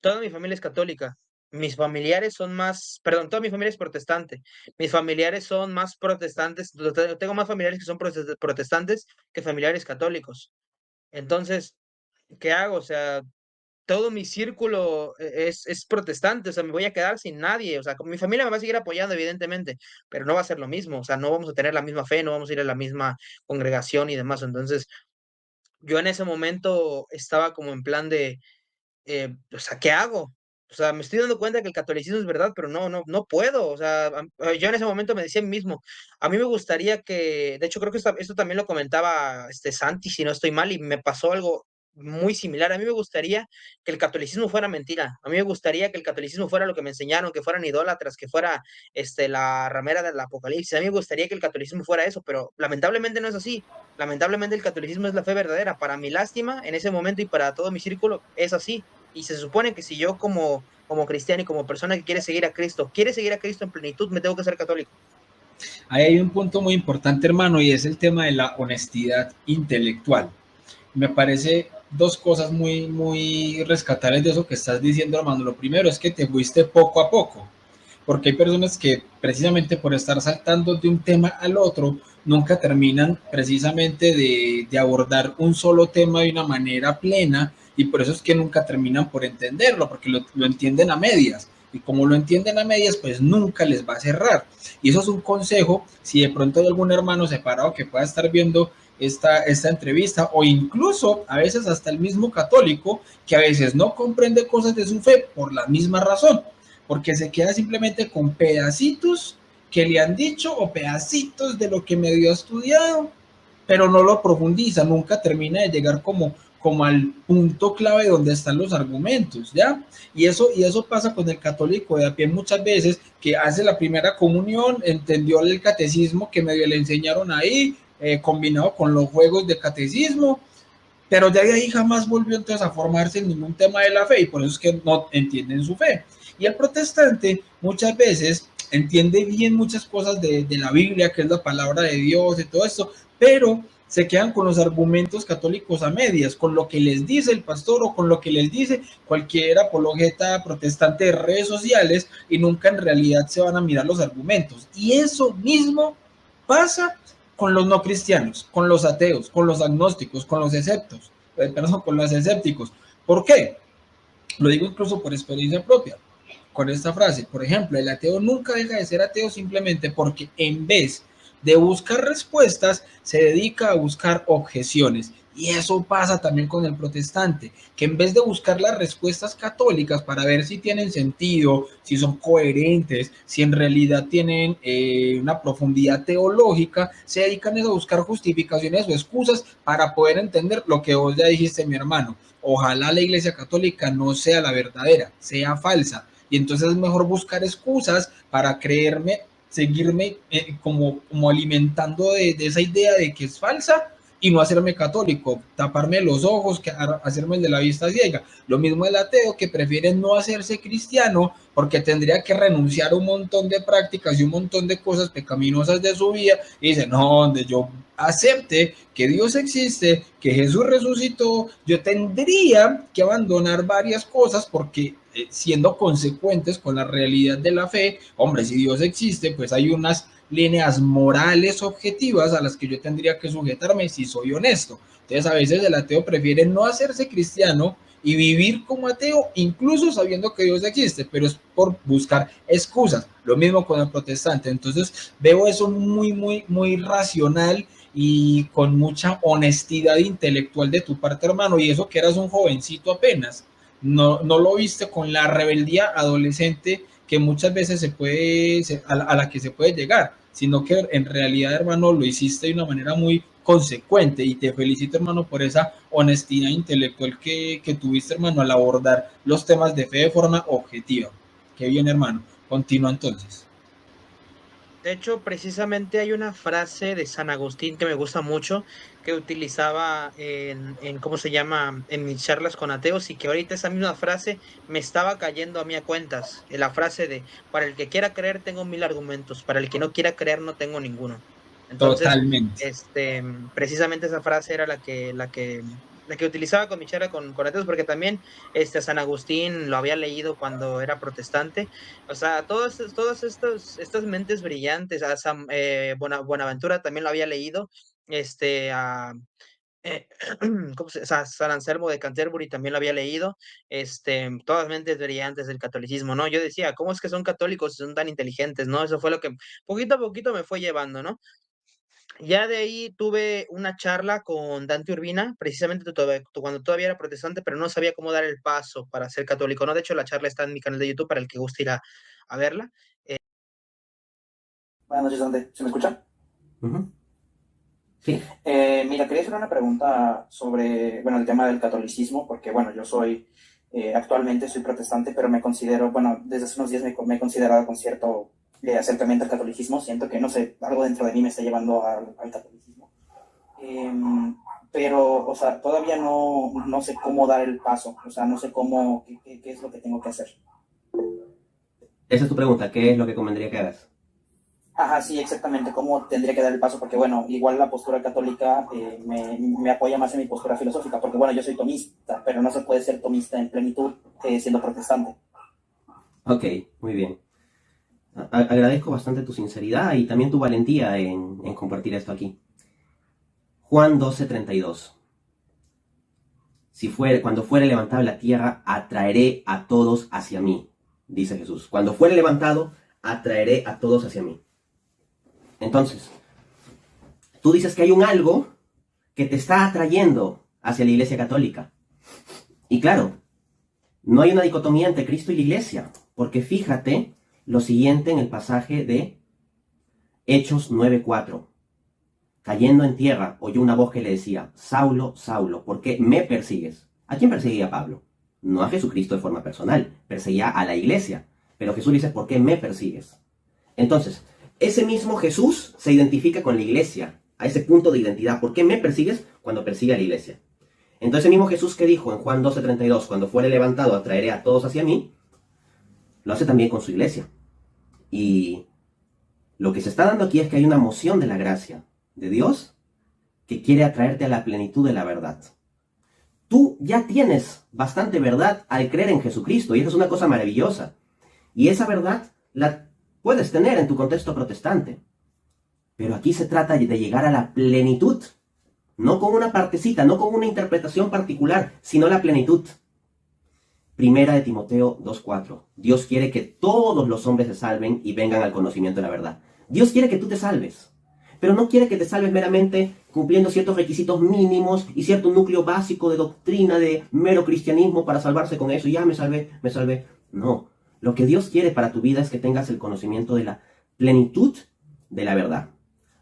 toda mi familia es católica. Mis familiares son más, perdón, toda mi familia es protestante. Mis familiares son más protestantes. Tengo más familiares que son protestantes que familiares católicos. Entonces, ¿qué hago? O sea, todo mi círculo es protestante. O sea, me voy a quedar sin nadie. O sea, mi familia me va a seguir apoyando, evidentemente, pero no va a ser lo mismo. O sea, no vamos a tener la misma fe, no vamos a ir a la misma congregación y demás. Entonces, yo en ese momento estaba como en plan de o sea, ¿qué hago? O sea, me estoy dando cuenta que el catolicismo es verdad, pero no puedo. O sea, yo en ese momento me decía a mí mismo, a mí me gustaría que, de hecho creo que esto también lo comentaba Santi, si no estoy mal, y me pasó algo muy similar. A mí me gustaría que el catolicismo fuera mentira. A mí me gustaría que el catolicismo fuera lo que me enseñaron, que fueran idólatras, que fuera la ramera del apocalipsis. A mí me gustaría que el catolicismo fuera eso, pero lamentablemente no es así. Lamentablemente el catolicismo es la fe verdadera. Para mi lástima, en ese momento y para todo mi círculo, es así. Y se supone que si yo como cristiano y como persona que quiere seguir a Cristo en plenitud, me tengo que ser católico. Ahí hay un punto muy importante, hermano, y es el tema de la honestidad intelectual. Me parece dos cosas muy rescatables de eso que estás diciendo, hermano. Lo primero es que te fuiste poco a poco, porque hay personas que precisamente por estar saltando de un tema al otro, nunca terminan precisamente de abordar un solo tema de una manera plena, y por eso es que nunca terminan por entenderlo, porque lo entienden a medias, y como lo entienden a medias, pues nunca les va a cerrar. Y eso es un consejo, si de pronto hay algún hermano separado que pueda estar viendo esta entrevista, o incluso a veces hasta el mismo católico que a veces no comprende cosas de su fe por la misma razón, porque se queda simplemente con pedacitos que le han dicho o pedacitos de lo que medio ha estudiado, pero no lo profundiza, nunca termina de llegar como al punto clave donde están los argumentos, ¿ya? Y eso pasa con el católico de a pie muchas veces, que hace la primera comunión, entendió el catecismo que medio le enseñaron ahí, combinado con los juegos de catecismo, pero ya de ahí jamás volvió entonces a formarse en ningún tema de la fe, y por eso es que no entienden su fe. Y el protestante muchas veces entiende bien muchas cosas de la Biblia, que es la palabra de Dios y todo esto, pero se quedan con los argumentos católicos a medias, con lo que les dice el pastor o con lo que les dice cualquier apologeta protestante de redes sociales, y nunca en realidad se van a mirar los argumentos. Y eso mismo pasa con los no cristianos, con los ateos, con los agnósticos, con los esceptos, perdón, con los escépticos. ¿Por qué? Lo digo incluso por experiencia propia, con esta frase. Por ejemplo, el ateo nunca deja de ser ateo simplemente porque en vez de buscar respuestas, se dedica a buscar objeciones. Y eso pasa también con el protestante, que en vez de buscar las respuestas católicas para ver si tienen sentido, si son coherentes, si en realidad tienen una profundidad teológica, se dedican a buscar justificaciones o excusas para poder entender lo que vos ya dijiste, mi hermano. Ojalá la Iglesia Católica no sea la verdadera, sea falsa. Y entonces es mejor buscar excusas para creerme, seguirme como alimentando de esa idea de que es falsa y no hacerme católico, taparme los ojos, hacerme el de la vista ciega. Lo mismo el ateo que prefiere no hacerse cristiano porque tendría que renunciar a un montón de prácticas y un montón de cosas pecaminosas de su vida y dice, no, donde yo acepte que Dios existe, que Jesús resucitó, yo tendría que abandonar varias cosas porque siendo consecuentes con la realidad de la fe, hombre, si Dios existe, pues hay unas líneas morales objetivas a las que yo tendría que sujetarme si soy honesto. Entonces a veces el ateo prefiere no hacerse cristiano y vivir como ateo, incluso sabiendo que Dios existe, pero es por buscar excusas. Lo mismo con el protestante. Entonces veo eso muy racional y con mucha honestidad intelectual de tu parte, hermano, y eso que eras un jovencito apenas. No lo viste con la rebeldía adolescente que muchas veces a la que se puede llegar, sino que en realidad, hermano, lo hiciste de una manera muy consecuente y te felicito, hermano, por esa honestidad intelectual que tuviste, hermano, al abordar los temas de fe de forma objetiva. Qué bien, hermano. Continúa entonces. De hecho, precisamente hay una frase de San Agustín que me gusta mucho, que utilizaba ¿cómo se llama? En mis charlas con ateos y que ahorita esa misma frase me estaba cayendo a mí a cuentas. La frase de, para el que quiera creer tengo 1000 argumentos, para el que no quiera creer no tengo ninguno. Entonces, Totalmente. precisamente esa frase era la que utilizaba con mi charla con ateos, porque también San Agustín lo había leído cuando era protestante. O sea, todas estas mentes brillantes, a Buenaventura también lo había leído, a, eh, o sea, San Anselmo de Canterbury también lo había leído, todas mentes brillantes del catolicismo, ¿no? Yo decía, ¿cómo es que son católicos y son tan inteligentes, no? Eso fue lo que poquito a poquito me fue llevando, ¿no? Ya de ahí tuve una charla con Dante Urbina, precisamente cuando todavía era protestante, pero no sabía cómo dar el paso para ser católico, ¿no? De hecho, la charla está en mi canal de YouTube para el que guste ir a verla. Buenas noches, Dante. ¿Se me escucha? Ujú. Sí, Mira, quería hacer una pregunta sobre, bueno, el tema del catolicismo, porque, bueno, yo soy, actualmente soy protestante, pero me considero, bueno, desde hace unos días me he considerado con cierto acercamiento al catolicismo. Siento que, no sé, algo dentro de mí me está llevando al catolicismo. Pero, o sea, todavía no sé cómo dar el paso, o sea, no sé qué es lo que tengo que hacer. esa es tu pregunta. ¿Qué es lo que convendría que hagas? Ajá, sí, exactamente, cómo tendría que dar el paso, porque bueno, igual la postura católica me apoya más en mi postura filosófica, porque bueno, yo soy tomista, pero no se puede ser tomista en plenitud siendo protestante. Ok, muy bien. Agradezco bastante tu sinceridad y también tu valentía en compartir esto aquí. Juan 12:32. Cuando fuere levantada la tierra, atraeré a todos hacia mí, dice Jesús. Cuando fuere levantado, atraeré a todos hacia mí. Entonces, tú dices que hay un algo que te está atrayendo hacia la Iglesia Católica. Y claro, no hay una dicotomía entre Cristo y la Iglesia, porque fíjate lo siguiente en el pasaje de Hechos 9:4. Cayendo en tierra, oyó una voz que le decía, Saulo, Saulo, ¿por qué me persigues? ¿A quién perseguía Pablo? No a Jesucristo de forma personal, perseguía a la Iglesia. Pero Jesús dice, ¿por qué me persigues? Entonces, ese mismo Jesús se identifica con la Iglesia, a ese punto de identidad. ¿Por qué me persigues? Cuando persigue a la Iglesia. Entonces, el mismo Jesús que dijo en Juan 12:32, cuando fuere levantado, atraeré a todos hacia mí, lo hace también con su Iglesia. Y lo que se está dando aquí es que hay una moción de la gracia de Dios que quiere atraerte a la plenitud de la verdad. Tú ya tienes bastante verdad al creer en Jesucristo, y eso es una cosa maravillosa. Y esa verdad la puedes tener en tu contexto protestante. Pero aquí se trata de llegar a la plenitud. No con una partecita, no con una interpretación particular, sino la plenitud. Primera de Timoteo 2:4. Dios quiere que todos los hombres se salven y vengan al conocimiento de la verdad. Dios quiere que tú te salves, pero no quiere que te salves meramente cumpliendo ciertos requisitos mínimos y cierto núcleo básico de doctrina de mero cristianismo para salvarse con eso. Ya me salvé, me salvé. No, lo que Dios quiere para tu vida es que tengas el conocimiento de la plenitud de la verdad.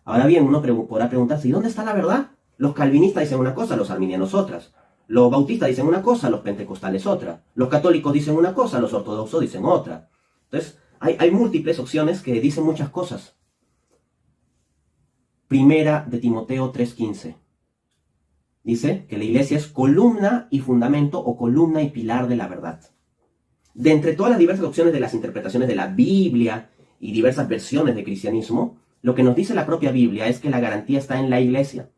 Ahora bien, uno podrá preguntarse, ¿y dónde está la verdad? Los calvinistas dicen una cosa, los arminianos otras. Los bautistas dicen una cosa, los pentecostales otra. Los católicos dicen una cosa, los ortodoxos dicen otra. Entonces, hay múltiples opciones que dicen muchas cosas. Primera de Timoteo 3:15. Dice que la iglesia es columna y fundamento o columna y pilar de la verdad. De entre todas las diversas opciones de las interpretaciones de la Biblia y diversas versiones de cristianismo, lo que nos dice la propia Biblia es que la garantía está en la iglesia.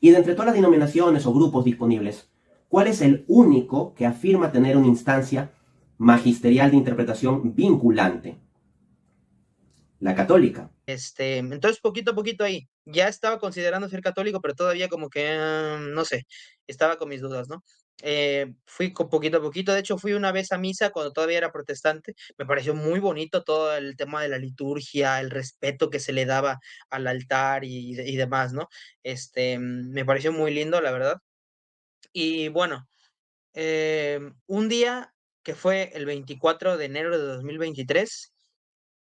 Y de entre todas las denominaciones o grupos disponibles, ¿cuál es el único que afirma tener una instancia magisterial de interpretación vinculante? La católica. Entonces poquito a poquito ahí, ya estaba considerando ser católico, pero todavía como que, no sé, estaba con mis dudas, ¿no? Fui poquito a poquito, de hecho fui una vez a misa cuando todavía era protestante, me pareció muy bonito todo el tema de la liturgia, el respeto que se le daba al altar y demás, ¿no? Me pareció muy lindo, la verdad. Y bueno, un día que fue el 24 de enero de 2023,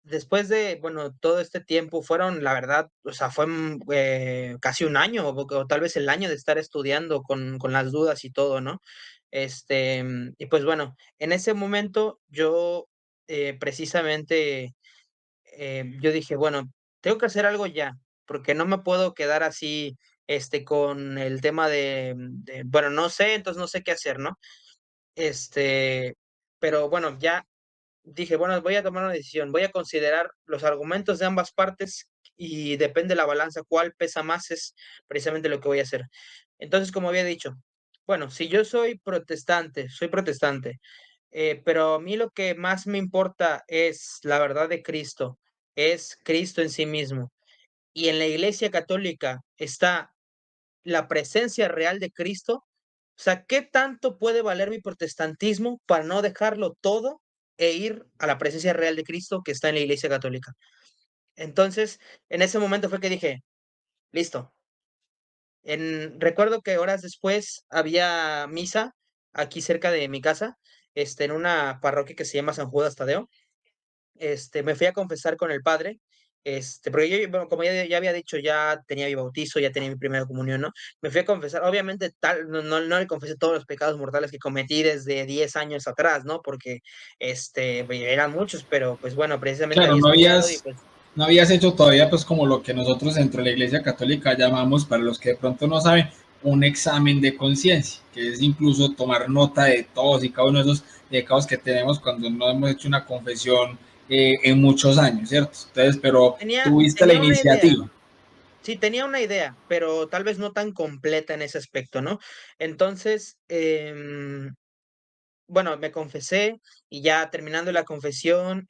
después de, bueno, todo este tiempo fueron, la verdad, o sea, fue casi un año o tal vez el año de estar estudiando con las dudas y todo, ¿no? Y pues bueno, en ese momento yo precisamente, yo dije, bueno, tengo que hacer algo ya, porque no me puedo quedar así, con el tema bueno, no sé, entonces no sé qué hacer, ¿no? Este, pero bueno, ya dije, bueno, voy a tomar una decisión, voy a considerar los argumentos de ambas partes y depende de la balanza, cuál pesa más es precisamente lo que voy a hacer. Entonces, como había dicho, bueno, si yo soy protestante, pero a mí lo que más me importa es la verdad de Cristo, es Cristo en sí mismo. Y en la Iglesia Católica está la presencia real de Cristo. O sea, ¿qué tanto puede valer mi protestantismo para no dejarlo todo e ir a la presencia real de Cristo que está en la Iglesia Católica? Entonces, en ese momento fue que dije, listo. Recuerdo que horas después había misa aquí cerca de mi casa, en una parroquia que se llama San Judas Tadeo. Me fui a confesar con el padre, porque yo, bueno, como ya había dicho, ya tenía mi bautizo, ya tenía mi primera comunión, ¿no? Me fui a confesar, obviamente no le confesé todos los pecados mortales que cometí desde 10 años atrás, ¿no? Porque, eran muchos, pero pues bueno, precisamente Claro, había estudiado y pues no habías hecho todavía pues como lo que nosotros dentro de la Iglesia Católica llamamos, para los que de pronto no saben, un examen de conciencia, que es incluso tomar nota de todos y cada uno de esos pecados que tenemos cuando no hemos hecho una confesión en muchos años, ¿cierto? Entonces, pero tuviste la tenía una idea. iniciativa. Sí, tenía una idea, pero tal vez no tan completa en ese aspecto, ¿no? Entonces, bueno, me confesé y ya terminando la confesión,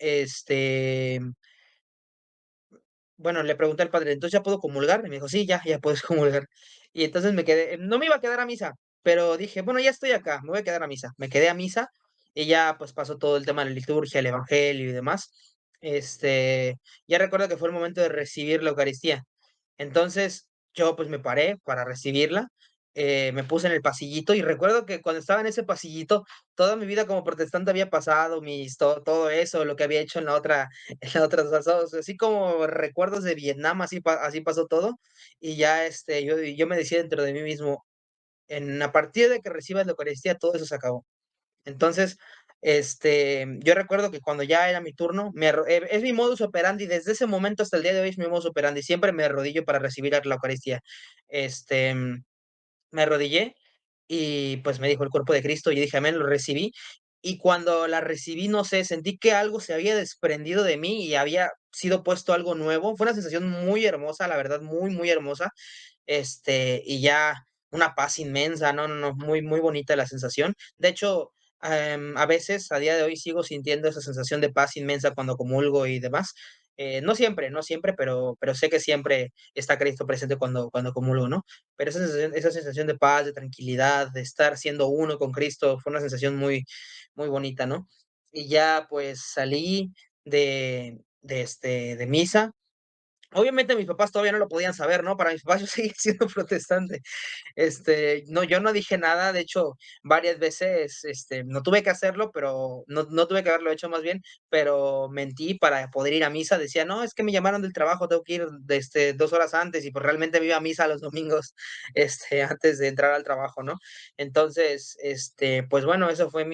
bueno, le pregunté al padre, ¿entonces ya puedo comulgar? Y me dijo, sí, ya puedes comulgar. Y entonces me quedé, no me iba a quedar a misa, pero dije, bueno, ya estoy acá, me voy a quedar a misa. Me quedé a misa y ya pues pasó todo el tema de la liturgia, el evangelio y demás. Ya recuerdo que fue el momento de recibir la Eucaristía. Entonces yo pues me paré para recibirla, me puse en el pasillito y recuerdo que cuando estaba en ese pasillito, toda mi vida como protestante había pasado, todo eso, lo que había hecho en la otra, en la otra, así como recuerdos de Vietnam, así pasó todo. Y ya yo me decía dentro de mí mismo, a partir de que recibas la Eucaristía, todo eso se acabó. Entonces, yo recuerdo que cuando ya era mi turno, es mi modus operandi, desde ese momento hasta el día de hoy es mi modus operandi, siempre me arrodillo para recibir la Eucaristía. Este, Me arrodillé y pues me dijo el cuerpo de Cristo, y dije, amén, lo recibí. Y cuando la recibí, no sé, sentí que algo se había desprendido de mí y había sido puesto algo nuevo. Fue una sensación muy hermosa, la verdad, muy, muy hermosa. Y ya una paz inmensa, no, no, no, muy, muy bonita la sensación. De hecho, a veces, a día de hoy, sigo sintiendo esa sensación de paz inmensa cuando comulgo y demás. No siempre, no siempre, pero sé que siempre está Cristo presente cuando comulgo, ¿no? Pero esa sensación de paz, de tranquilidad, de estar siendo uno con Cristo, fue una sensación muy, muy bonita, ¿no? Y ya pues salí de misa Obviamente mis papás todavía no lo podían saber, ¿no? Para mis papás yo seguía siendo protestante. No, yo no dije nada, de hecho, varias veces, no tuve que hacerlo, pero no tuve que haberlo hecho más bien, pero mentí para poder ir a misa. Decía, no, es que me llamaron del trabajo, tengo que ir, 2 horas antes, y pues realmente me iba a misa los domingos, antes de entrar al trabajo, ¿no? Entonces, pues bueno, eso fue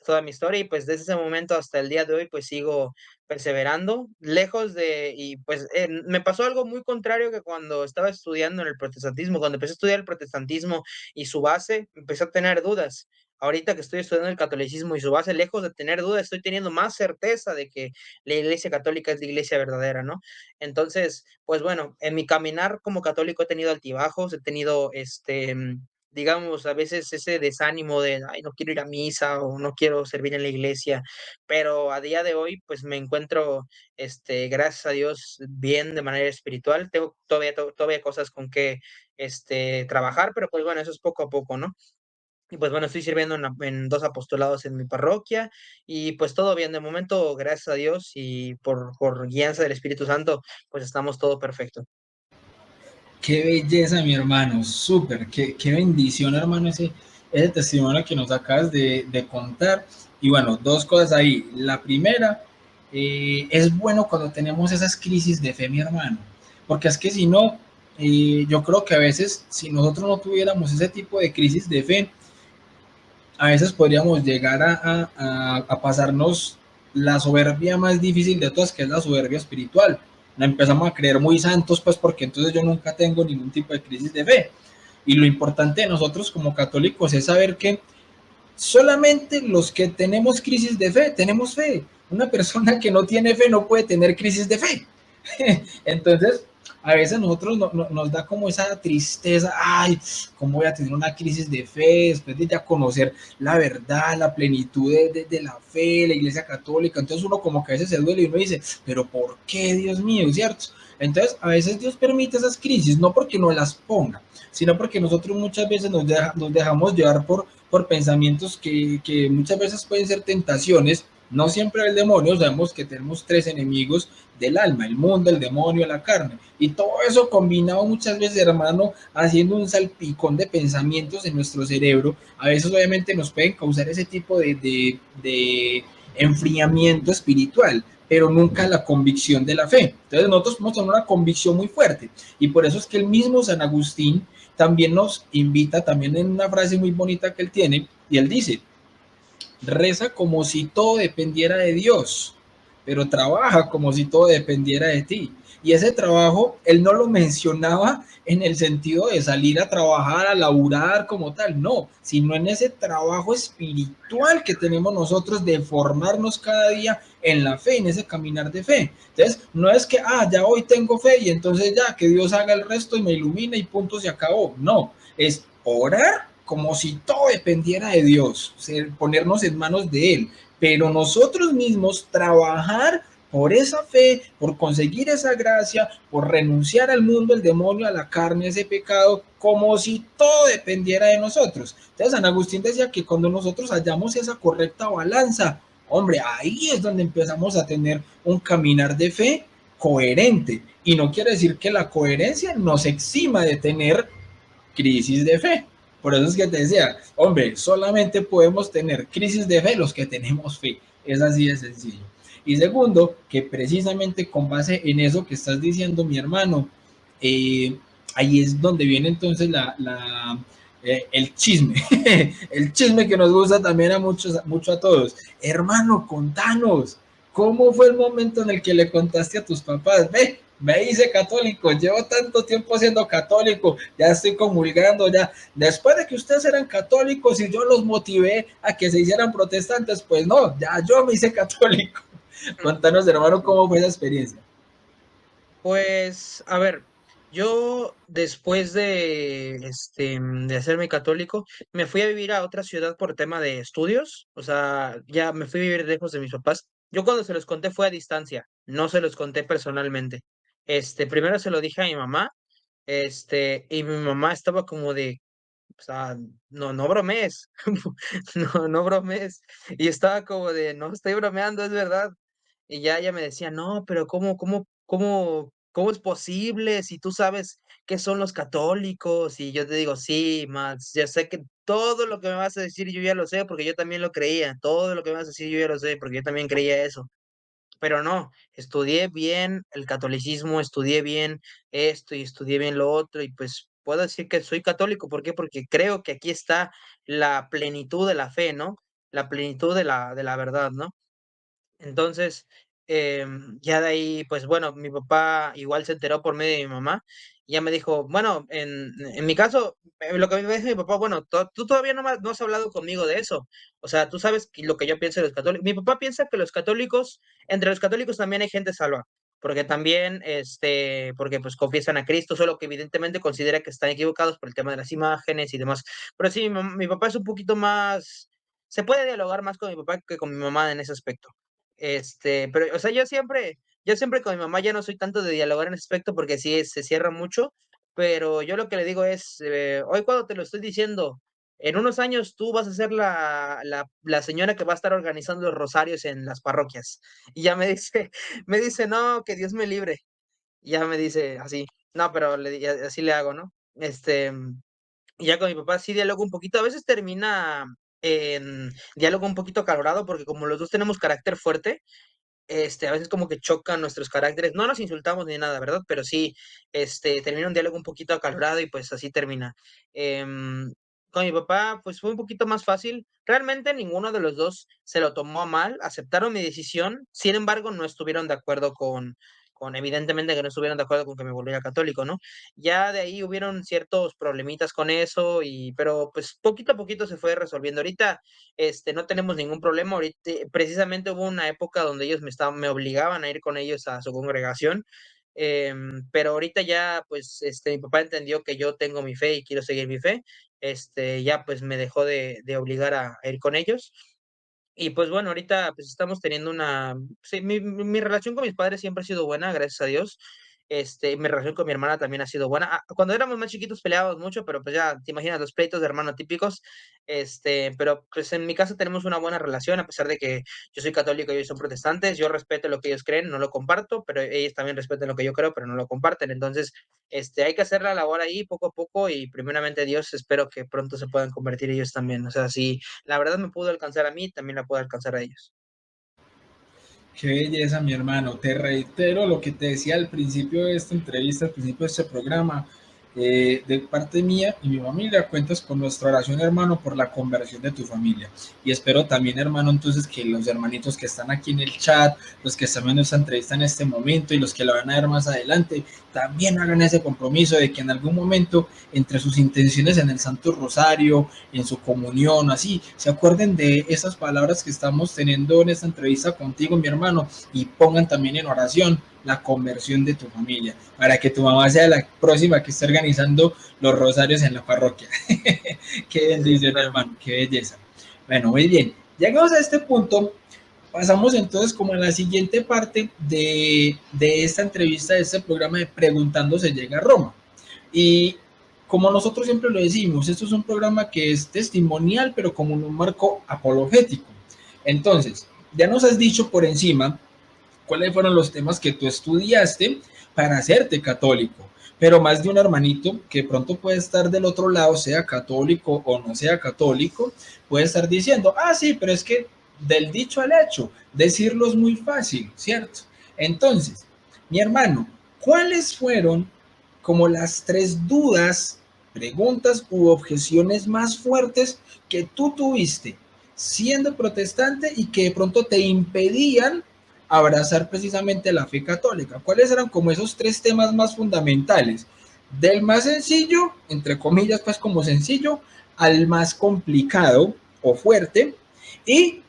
toda mi historia, y pues desde ese momento hasta el día de hoy, pues sigo perseverando, y pues me pasó algo muy contrario que cuando estaba estudiando en el protestantismo, cuando empecé a estudiar el protestantismo y su base, empecé a tener dudas. Ahorita que estoy estudiando el catolicismo y su base, lejos de tener dudas, estoy teniendo más certeza de que la iglesia católica es la iglesia verdadera, ¿no? Entonces, pues bueno, en mi caminar como católico he tenido altibajos, he tenido, digamos, a veces ese desánimo de, ay, no quiero ir a misa o no quiero servir en la iglesia, pero a día de hoy, pues me encuentro, gracias a Dios, bien de manera espiritual. Tengo todavía cosas con que, trabajar, pero pues bueno, eso es poco a poco, ¿no? Y pues bueno, estoy sirviendo en 2 apostolados en mi parroquia y pues todo bien de momento, gracias a Dios y por guianza del Espíritu Santo, pues estamos todo perfecto. Qué belleza, mi hermano, súper, qué bendición, hermano, ese testimonio que nos acabas de contar. Y bueno, dos cosas ahí. La primera, es bueno cuando tenemos esas crisis de fe, mi hermano, porque es que si no, yo creo que a veces, si nosotros no tuviéramos ese tipo de crisis de fe, a veces podríamos llegar a pasarnos la soberbia más difícil de todas, que es la soberbia espiritual. La empezamos a creer muy santos, pues porque entonces yo nunca tengo ningún tipo de crisis de fe. Y lo importante de nosotros como católicos es saber que solamente los que tenemos crisis de fe, tenemos fe. Una persona que no tiene fe no puede tener crisis de fe. Entonces, a veces nosotros nos da como esa tristeza, ay, ¿cómo voy a tener una crisis de fe después de ya conocer la verdad, la plenitud de la fe, la iglesia católica? Entonces uno como que a veces se duele y uno dice, pero ¿por qué, Dios mío? ¿Cierto? Entonces, a veces Dios permite esas crisis, no porque no las ponga, sino porque nosotros muchas veces nos dejamos llevar por pensamientos que muchas veces pueden ser tentaciones, no siempre el demonio. Sabemos que tenemos 3 enemigos del alma: el mundo, el demonio, la carne, y todo eso combinado muchas veces, hermano, haciendo un salpicón de pensamientos en nuestro cerebro. A veces obviamente nos pueden causar ese tipo de enfriamiento espiritual, pero nunca la convicción de la fe. Entonces nosotros podemos tener una convicción muy fuerte, y por eso es que el mismo San Agustín también nos invita, también en una frase muy bonita que él tiene, y él dice: reza como si todo dependiera de Dios, pero trabaja como si todo dependiera de ti. Y ese trabajo, él no lo mencionaba en el sentido de salir a trabajar, a laburar como tal, no, sino en ese trabajo espiritual que tenemos nosotros de formarnos cada día en la fe, en ese caminar de fe. Entonces, no es que, ya hoy tengo fe y entonces ya, que Dios haga el resto y me ilumine y punto, se acabó. No, es orar como si todo dependiera de Dios, ponernos en manos de Él, pero nosotros mismos trabajar por esa fe, por conseguir esa gracia, por renunciar al mundo, al demonio, a la carne, a ese pecado, como si todo dependiera de nosotros. Entonces San Agustín decía que cuando nosotros hallamos esa correcta balanza, hombre, ahí es donde empezamos a tener un caminar de fe coherente. Y no quiere decir que la coherencia nos exima de tener crisis de fe. Por eso es que te decía, hombre, solamente podemos tener crisis de fe los que tenemos fe. Es así de sencillo. Y segundo, que precisamente con base en eso que estás diciendo, mi hermano, ahí es donde viene entonces el chisme, el chisme que nos gusta también mucho a todos. Hermano, contanos, ¿cómo fue el momento en el que le contaste a tus papás? Ve, me hice católico, llevo tanto tiempo siendo católico, ya estoy comulgando, ya. Después de que ustedes eran católicos y yo los motivé a que se hicieran protestantes, pues no, ya yo me hice católico. Cuéntanos, hermano, cómo fue esa experiencia. Pues, a ver, yo después de hacerme católico, me fui a vivir a otra ciudad por tema de estudios, o sea, ya me fui a vivir lejos de mis papás. Yo cuando se los conté fue a distancia, no se los conté personalmente. Primero se lo dije a mi mamá, y mi mamá estaba como de, o sea, no, no bromees, no, no bromees. Y estaba como de, no estoy bromeando, es verdad. Y ya ella me decía, no, pero ¿cómo? ¿cómo es posible si tú sabes qué son los católicos? Y yo te digo, sí, Max, ya sé que todo lo que me vas a decir yo ya lo sé porque yo también lo creía, todo lo que me vas a decir yo ya lo sé porque yo también creía eso. Pero no, estudié bien el catolicismo, estudié bien esto y estudié bien lo otro y pues puedo decir que soy católico. ¿Por qué? Porque creo que aquí está la plenitud de la fe, ¿no? La plenitud de la verdad, ¿no? Entonces, ya de ahí, pues bueno, mi papá igual se enteró por medio de mi mamá. Y ya me dijo, bueno, en mi caso, lo que me dice mi papá, bueno, tú todavía no has hablado conmigo de eso. O sea, tú sabes lo que yo pienso de los católicos. Mi papá piensa que los católicos, entre los católicos también hay gente salva. Porque también, porque pues confiesan a Cristo, solo que evidentemente considera que están equivocados por el tema de las imágenes y demás. Pero sí, mi papá es un poquito más, se puede dialogar más con mi papá que con mi mamá en ese aspecto. Pero, o sea, yo siempre con mi mamá ya no soy tanto de dialogar en ese aspecto porque sí se cierra mucho, pero yo lo que le digo es, hoy cuando te lo estoy diciendo, en unos años tú vas a ser la señora que va a estar organizando los rosarios en las parroquias. Y ya me dice, me dice, no, que Dios me libre. Y ya me dice así, no, pero así le hago, ¿no? Y ya con mi papá sí dialogo un poquito, a veces termina en diálogo un poquito acalorado porque como los dos tenemos carácter fuerte, a veces como que chocan nuestros caracteres, no nos insultamos ni nada, ¿verdad? Pero sí, termina un diálogo un poquito acalorado y pues así termina. Em, con mi papá, pues fue un poquito más fácil. Realmente ninguno de los dos se lo tomó a mal, aceptaron mi decisión, sin embargo, no estuvieron de acuerdo evidentemente que no estuvieron de acuerdo con que me volviera católico, ¿no? Ya de ahí hubieron ciertos problemitas con eso, pero pues poquito a poquito se fue resolviendo. Ahorita no tenemos ningún problema. Ahorita, precisamente hubo una época donde ellos me obligaban a ir con ellos a su congregación, pero ahorita ya, pues, mi papá entendió que yo tengo mi fe y quiero seguir mi fe, ya pues me dejó de obligar a ir con ellos. Y pues bueno, ahorita pues estamos teniendo sí, mi relación con mis padres siempre ha sido buena, gracias a Dios. Mi relación con mi hermana también ha sido buena. Cuando éramos más chiquitos peleábamos mucho, pero pues ya te imaginas los pleitos de hermano típicos. Pero pues en mi casa tenemos una buena relación, a pesar de que yo soy católico y ellos son protestantes. Yo respeto lo que ellos creen, no lo comparto, pero ellos también respetan lo que yo creo, pero no lo comparten. Entonces, hay que hacer la labor ahí poco a poco y primeramente Dios, espero que pronto se puedan convertir ellos también. O sea, si la verdad me pudo alcanzar a mí, también la puede alcanzar a ellos. Qué belleza, mi hermano. Te reitero lo que te decía al principio de esta entrevista, al principio de este programa. De parte mía y mi familia, cuentas con nuestra oración, hermano, por la conversión de tu familia. Y espero también, hermano, entonces que los hermanitos que están aquí en el chat, los que están viendo esta entrevista en este momento y los que la van a ver más adelante, también hagan ese compromiso de que en algún momento, entre sus intenciones en el Santo Rosario, en su comunión, así, se acuerden de esas palabras que estamos teniendo en esta entrevista contigo, mi hermano, y pongan también en oración la conversión de tu familia, para que tu mamá sea la próxima que esté organizando los rosarios en la parroquia. Qué bendición, Sí, hermano, qué belleza. Bueno, muy bien. Llegamos a este punto, pasamos entonces como a la siguiente parte de esta entrevista, de este programa de Preguntando se llega a Roma. Y como nosotros siempre lo decimos, esto es un programa que es testimonial, pero como en un marco apologético. Entonces, ya nos has dicho por encima cuáles fueron los temas que tú estudiaste para hacerte católico. Pero más de un hermanito que pronto puede estar del otro lado, sea católico o no sea católico, puede estar diciendo, sí, pero es que del dicho al hecho, decirlo es muy fácil, ¿cierto? Entonces, mi hermano, ¿cuáles fueron como las 3 dudas, preguntas u objeciones más fuertes que tú tuviste siendo protestante y que de pronto te impedían abrazar precisamente la fe católica? ¿Cuáles eran como esos 3 temas más fundamentales? Del más sencillo, entre comillas, pues como sencillo, al más complicado o fuerte, y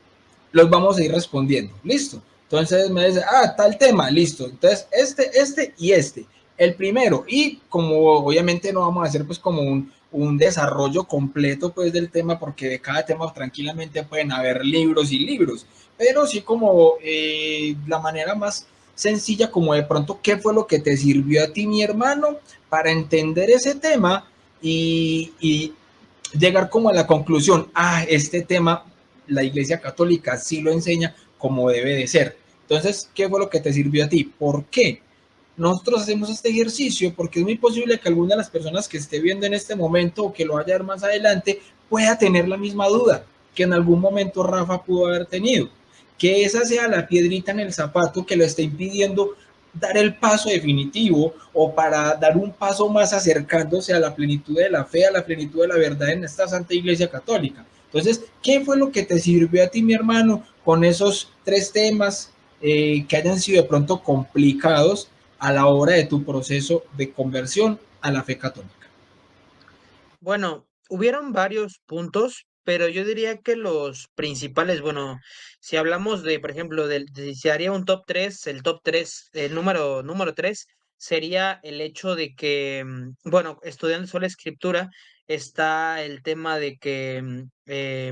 los vamos a ir respondiendo. ¿Listo? Entonces me dice, tal tema, listo. Entonces, este y este. El primero, y como obviamente no vamos a hacer pues como un desarrollo completo pues del tema, porque de cada tema tranquilamente pueden haber libros y libros, pero sí como la manera más sencilla, como de pronto qué fue lo que te sirvió a ti, mi hermano, para entender ese tema y llegar como a la conclusión, este tema la Iglesia Católica sí lo enseña como debe de ser. Entonces, ¿qué fue lo que te sirvió a ti? ¿Por qué? nosotros hacemos este ejercicio porque es muy posible que alguna de las personas que esté viendo en este momento o que lo vaya a ver más adelante pueda tener la misma duda que en algún momento Rafa pudo haber tenido. Que esa sea la piedrita en el zapato que lo está impidiendo dar el paso definitivo o para dar un paso más acercándose a la plenitud de la fe, a la plenitud de la verdad en esta Santa Iglesia Católica. Entonces, ¿qué fue lo que te sirvió a ti, mi hermano, con esos tres temas que hayan sido de pronto complicados a la hora de tu proceso de conversión a la fe católica? Bueno, hubieron varios puntos, pero yo diría que los principales, bueno, si hablamos de, por ejemplo, si haría un top 3, el top 3, el número 3 sería el hecho de que, bueno, estudiando sola escritura, está el tema de que,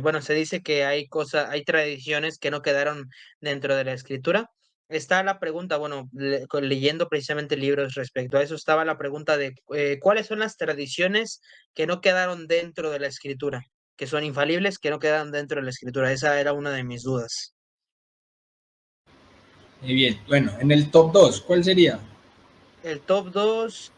bueno, se dice que hay cosas, hay tradiciones que no quedaron dentro de la escritura. Está la pregunta, bueno, leyendo precisamente libros respecto a eso, estaba la pregunta de cuáles son las tradiciones que no quedaron dentro de la escritura, que son infalibles, que no quedaron dentro de la escritura. Esa era una de mis dudas. Muy bien, bueno, en el top 2, ¿cuál sería? El top 2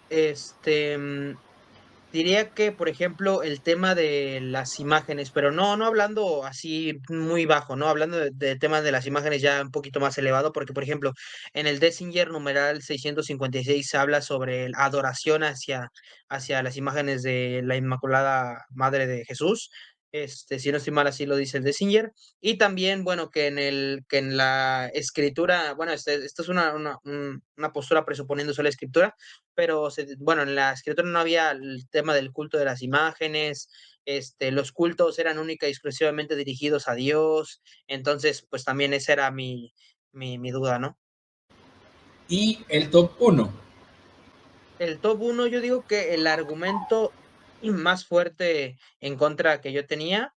diría que, por ejemplo, el tema de las imágenes, pero no hablando así muy bajo, no hablando de temas de las imágenes ya un poquito más elevado, porque, por ejemplo, en el Décinger numeral 656 se habla sobre la adoración hacia las imágenes de la Inmaculada Madre de Jesús. Si no estoy mal, así lo dice el Décinger. Y también, bueno, que en la escritura, bueno, esto es una postura presuponiendo solo escritura, pero bueno, en la escritura no había el tema del culto de las imágenes, los cultos eran única y exclusivamente dirigidos a Dios, entonces pues también esa era mi duda, ¿no? Y el top 1. El top uno, yo digo que el argumento más fuerte en contra que yo tenía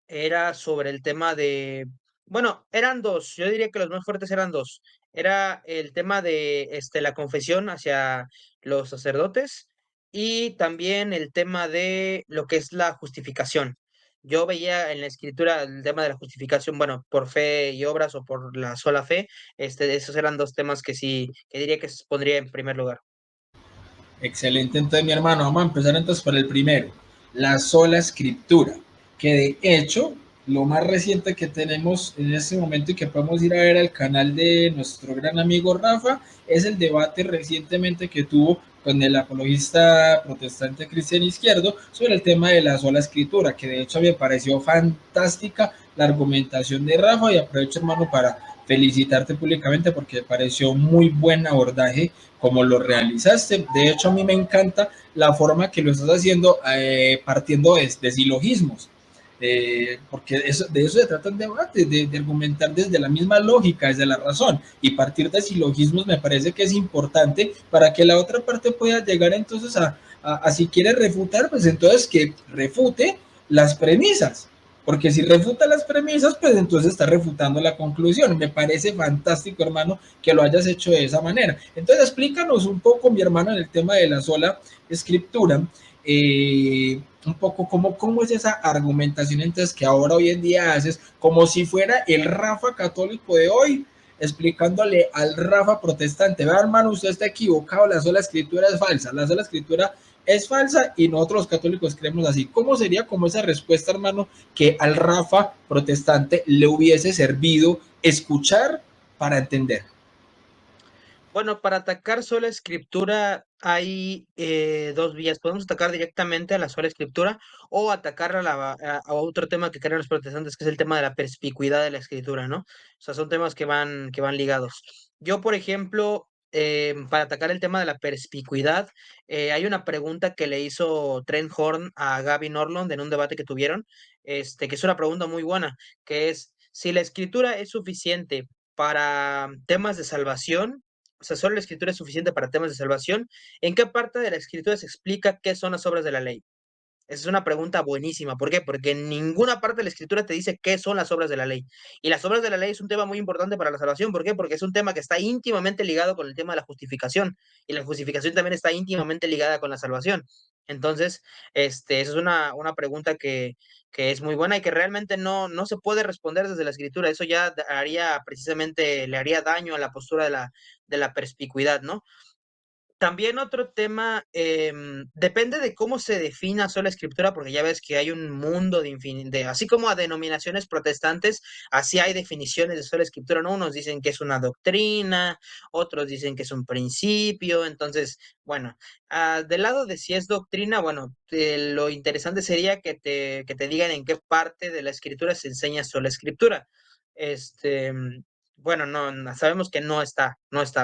era sobre el tema de, bueno, eran dos, yo diría que los más fuertes eran dos. Era el tema de la confesión hacia los sacerdotes y también el tema de lo que es la justificación. Yo veía en la escritura el tema de la justificación, bueno, por fe y obras o por la sola fe, esos eran dos temas que sí, que diría que se pondría en primer lugar. Excelente, entonces mi hermano, vamos a empezar entonces por el primero, la sola escritura, que de hecho lo más reciente que tenemos en este momento y que podemos ir a ver al canal de nuestro gran amigo Rafa es el debate recientemente que tuvo con el apologista protestante Cristian Izquierdo sobre el tema de la sola escritura, que de hecho me pareció fantástica la argumentación de Rafa y aprovecho hermano para felicitarte públicamente porque me pareció muy buen abordaje como lo realizaste. De hecho, a mí me encanta la forma que lo estás haciendo partiendo de silogismos. Porque de eso se trata el debate, de argumentar desde la misma lógica, desde la razón, y partir de silogismos me parece que es importante para que la otra parte pueda llegar entonces a si quiere refutar, pues entonces que refute las premisas, porque si refuta las premisas, pues entonces está refutando la conclusión. Me parece fantástico, hermano, que lo hayas hecho de esa manera. Entonces, explícanos un poco, mi hermano, en el tema de la sola escritura, un poco cómo es esa argumentación entonces que ahora hoy en día haces, como si fuera el Rafa católico de hoy, explicándole al Rafa protestante, vea hermano, usted está equivocado, la sola escritura es falsa, la sola escritura es falsa y nosotros los católicos creemos así. ¿Cómo sería como esa respuesta, hermano, que al Rafa protestante le hubiese servido escuchar para entender? Bueno, para atacar sola escritura hay dos vías. Podemos atacar directamente a la sola escritura o atacar a otro tema que creen los protestantes, que es el tema de la perspicuidad de la escritura, ¿no? O sea, son temas que van ligados. Yo, por ejemplo, para atacar el tema de la perspicuidad, hay una pregunta que le hizo Trent Horn a Gavin Norland en un debate que tuvieron, que es una pregunta muy buena, que es si la escritura es suficiente para temas de salvación, o sea, solo la escritura es suficiente para temas de salvación. ¿En qué parte de la escritura se explica qué son las obras de la ley? Esa es una pregunta buenísima. ¿Por qué? Porque en ninguna parte de la Escritura te dice qué son las obras de la ley. Y las obras de la ley es un tema muy importante para la salvación. ¿Por qué? Porque es un tema que está íntimamente ligado con el tema de la justificación. Y la justificación también está íntimamente ligada con la salvación. Entonces, esa es una pregunta que es muy buena y que realmente no se puede responder desde la Escritura. Eso ya haría precisamente, le haría daño a la postura de la perspicuidad, ¿no? También otro tema, depende de cómo se defina sola escritura, porque ya ves que hay un mundo así como a denominaciones protestantes, así hay definiciones de sola escritura, ¿no? Unos dicen que es una doctrina, otros dicen que es un principio, entonces, bueno, del lado de si es doctrina, bueno, lo interesante sería que te digan en qué parte de la escritura se enseña sola escritura. Este, bueno, sabemos que no está.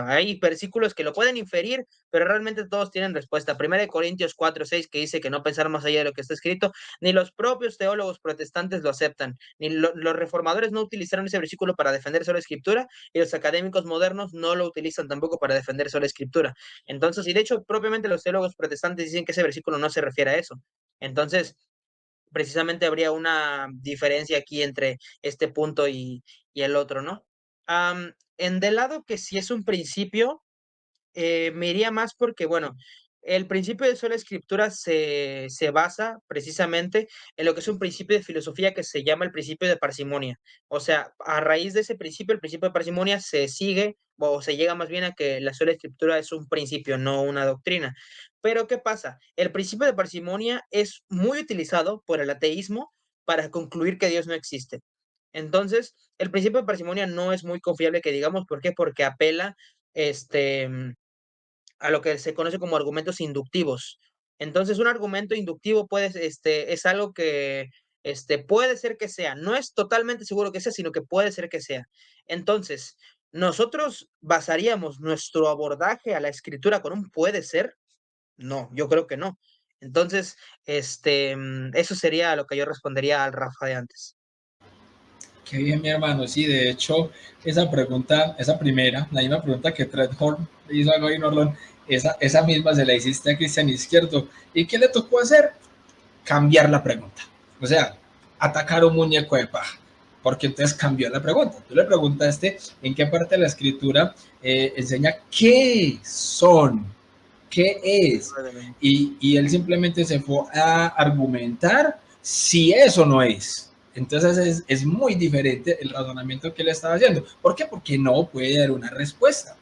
Hay versículos que lo pueden inferir, pero realmente todos tienen respuesta. Primera de Corintios 4:6 que dice que no pensar más allá de lo que está escrito, ni los propios teólogos protestantes lo aceptan, ni los reformadores no utilizaron ese versículo para defender solo escritura, y los académicos modernos no lo utilizan tampoco para defender solo escritura. Entonces, y de hecho, propiamente los teólogos protestantes dicen que ese versículo no se refiere a eso. Entonces, precisamente habría una diferencia aquí entre este punto y el otro, ¿no? En del lado que si es un principio, me iría más porque, bueno, el principio de sola escritura se basa precisamente en lo que es un principio de filosofía que se llama el principio de parsimonia. O sea, a raíz de ese principio, el principio de parsimonia se sigue o se llega más bien a que la sola escritura es un principio, no una doctrina. Pero ¿qué pasa? El principio de parsimonia es muy utilizado por el ateísmo para concluir que Dios no existe. Entonces, el principio de parsimonia no es muy confiable que digamos, ¿por qué? Porque apela este, a lo que se conoce como argumentos inductivos. Entonces, un argumento inductivo es algo que puede ser que sea, no es totalmente seguro que sea, sino que puede ser que sea. Entonces, nosotros basaríamos nuestro abordaje a la escritura con un puede ser. No, yo creo que no. Entonces, eso sería lo que yo respondería al Rafa de antes. Qué bien, mi hermano. Sí, de hecho, esa pregunta, esa primera, la misma pregunta que Treadhorn le hizo a Goy Norlon, esa misma se la hiciste a Cristian Izquierdo. ¿Y qué le tocó hacer? Cambiar la pregunta. O sea, atacar un muñeco de paja. Porque entonces cambió la pregunta. Tú le preguntaste en qué parte de la escritura enseña qué son, qué es. Y él simplemente se fue a argumentar si eso no es. Entonces es muy diferente el razonamiento que él estaba haciendo. ¿Por qué? Porque no puede dar una respuesta.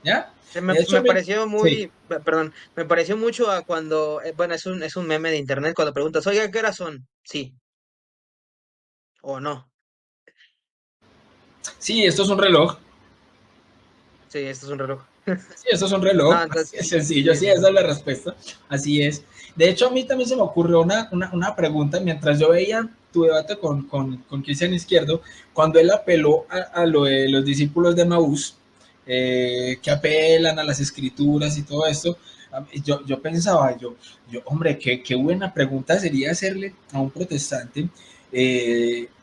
¿Ya? Me Hecho, pareció sí. perdón, me pareció mucho a cuando, bueno, es un meme de internet cuando preguntas, oiga, ¿qué horas son? Sí o no. Sí, esto es un reloj. Sí, esto es un reloj. Sí, esto es un reloj. No, Así entonces, es sencillo. sí, Sí, sí, esa sí. es la respuesta. Así es. De hecho, a mí también se me ocurrió una pregunta mientras yo veía tu debate con Cristian Izquierdo, cuando él apeló a lo de los discípulos de Maús, que apelan a las escrituras y todo esto. Yo pensaba, hombre, qué buena pregunta sería hacerle a un protestante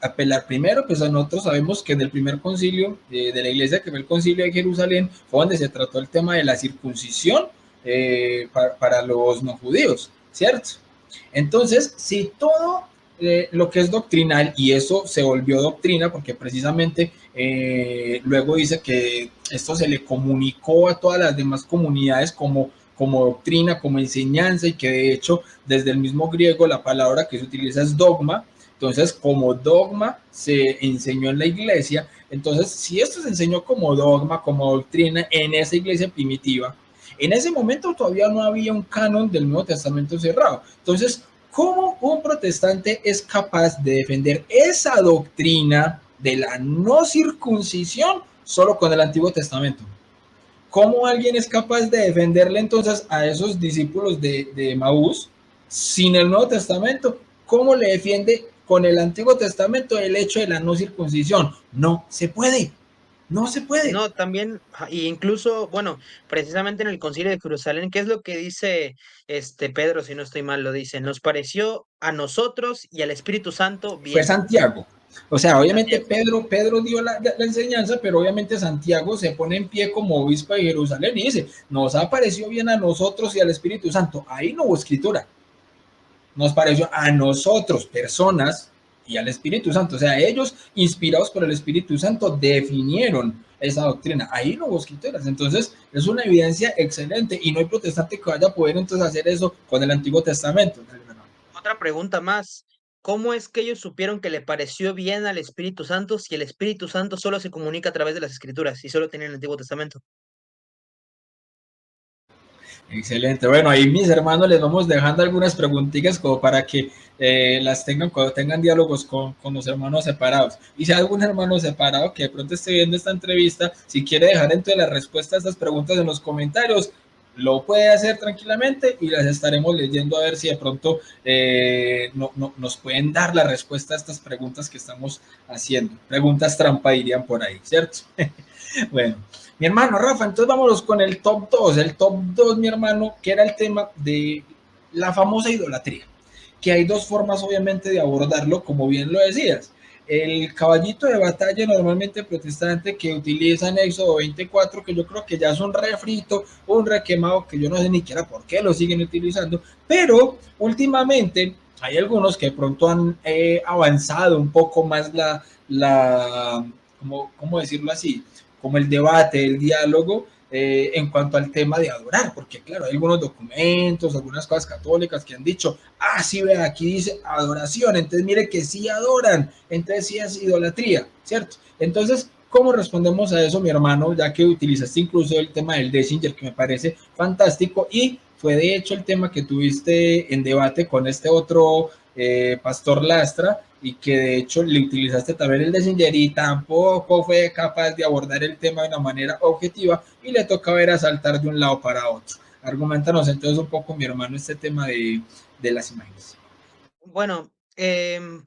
apelar primero, pues a nosotros sabemos que en el primer concilio de la iglesia, que fue el concilio de Jerusalén, fue donde se trató el tema de la circuncisión para los no judíos, ¿cierto? Entonces, si todo lo que es doctrinal, y eso se volvió doctrina porque precisamente luego dice que esto se le comunicó a todas las demás comunidades como doctrina, como enseñanza, y que de hecho desde el mismo griego la palabra que se utiliza es dogma. Entonces, como dogma se enseñó en la iglesia, entonces si esto se enseñó como dogma, como doctrina en esa iglesia primitiva, en ese momento todavía no había un canon del Nuevo Testamento cerrado. Entonces, ¿cómo un protestante es capaz de defender esa doctrina de la no circuncisión solo con el Antiguo Testamento? ¿Cómo alguien es capaz de defenderle entonces a esos discípulos de Maús sin el Nuevo Testamento? ¿Cómo le defiende con el Antiguo Testamento el hecho de la no circuncisión? No se puede, no se puede. No, también, y incluso, bueno, precisamente en el Concilio de Jerusalén, ¿qué es lo que dice Pedro, si no estoy mal, lo dice? Nos pareció a nosotros y al Espíritu Santo Fue bien. Santiago. O sea, obviamente Santiago. Pedro dio la enseñanza, pero obviamente Santiago se pone en pie como obispo de Jerusalén y dice, nos ha parecido bien a nosotros y al Espíritu Santo. Ahí no hubo escritura. nos pareció a nosotros, personas, y al Espíritu Santo. O sea, ellos, inspirados por el Espíritu Santo, definieron esa doctrina. Ahí no hubo escrituras. Entonces, es una evidencia excelente y no hay protestante que vaya a poder entonces hacer eso con el Antiguo Testamento. Otra pregunta más. ¿Cómo es que ellos supieron que le pareció bien al Espíritu Santo si el Espíritu Santo solo se comunica a través de las Escrituras y solo tiene el Antiguo Testamento? Excelente. Bueno, ahí mis hermanos les vamos dejando algunas preguntitas como para que las tengan cuando tengan diálogos con los hermanos separados. Y si hay algún hermano separado que de pronto esté viendo esta entrevista, si quiere dejar entre las respuestas a estas preguntas en los comentarios, lo puede hacer tranquilamente y las estaremos leyendo a ver si de pronto nos pueden dar la respuesta a estas preguntas que estamos haciendo. Preguntas trampa dirían por ahí, ¿cierto? Bueno, mi hermano Rafa, entonces vámonos con el top 2. El top 2, mi hermano, que era el tema de la famosa idolatría, que hay dos formas obviamente de abordarlo, como bien lo decías. El caballito de batalla normalmente protestante que utilizan Éxodo 24, que yo creo que ya es un refrito, un requemado, que yo no sé ni siquiera por qué lo siguen utilizando, pero últimamente hay algunos que de pronto han avanzado un poco más ¿cómo decirlo así? Como el debate, el diálogo en cuanto al tema de adorar, porque claro, hay algunos documentos, algunas cosas católicas que han dicho, sí, vea, aquí dice adoración, entonces mire que sí adoran, entonces sí es idolatría, ¿cierto? Entonces, ¿cómo respondemos a eso, mi hermano? Ya que utilizaste incluso el tema del Dessinger, que me parece fantástico, y fue de hecho el tema que tuviste en debate con este otro Pastor Lastra, y que de hecho le utilizaste también el Dessinger y tampoco fue capaz de abordar el tema de una manera objetiva y le toca ver a saltar de un lado para otro. Argumentanos entonces un poco, mi hermano, este tema de las imágenes. Bueno,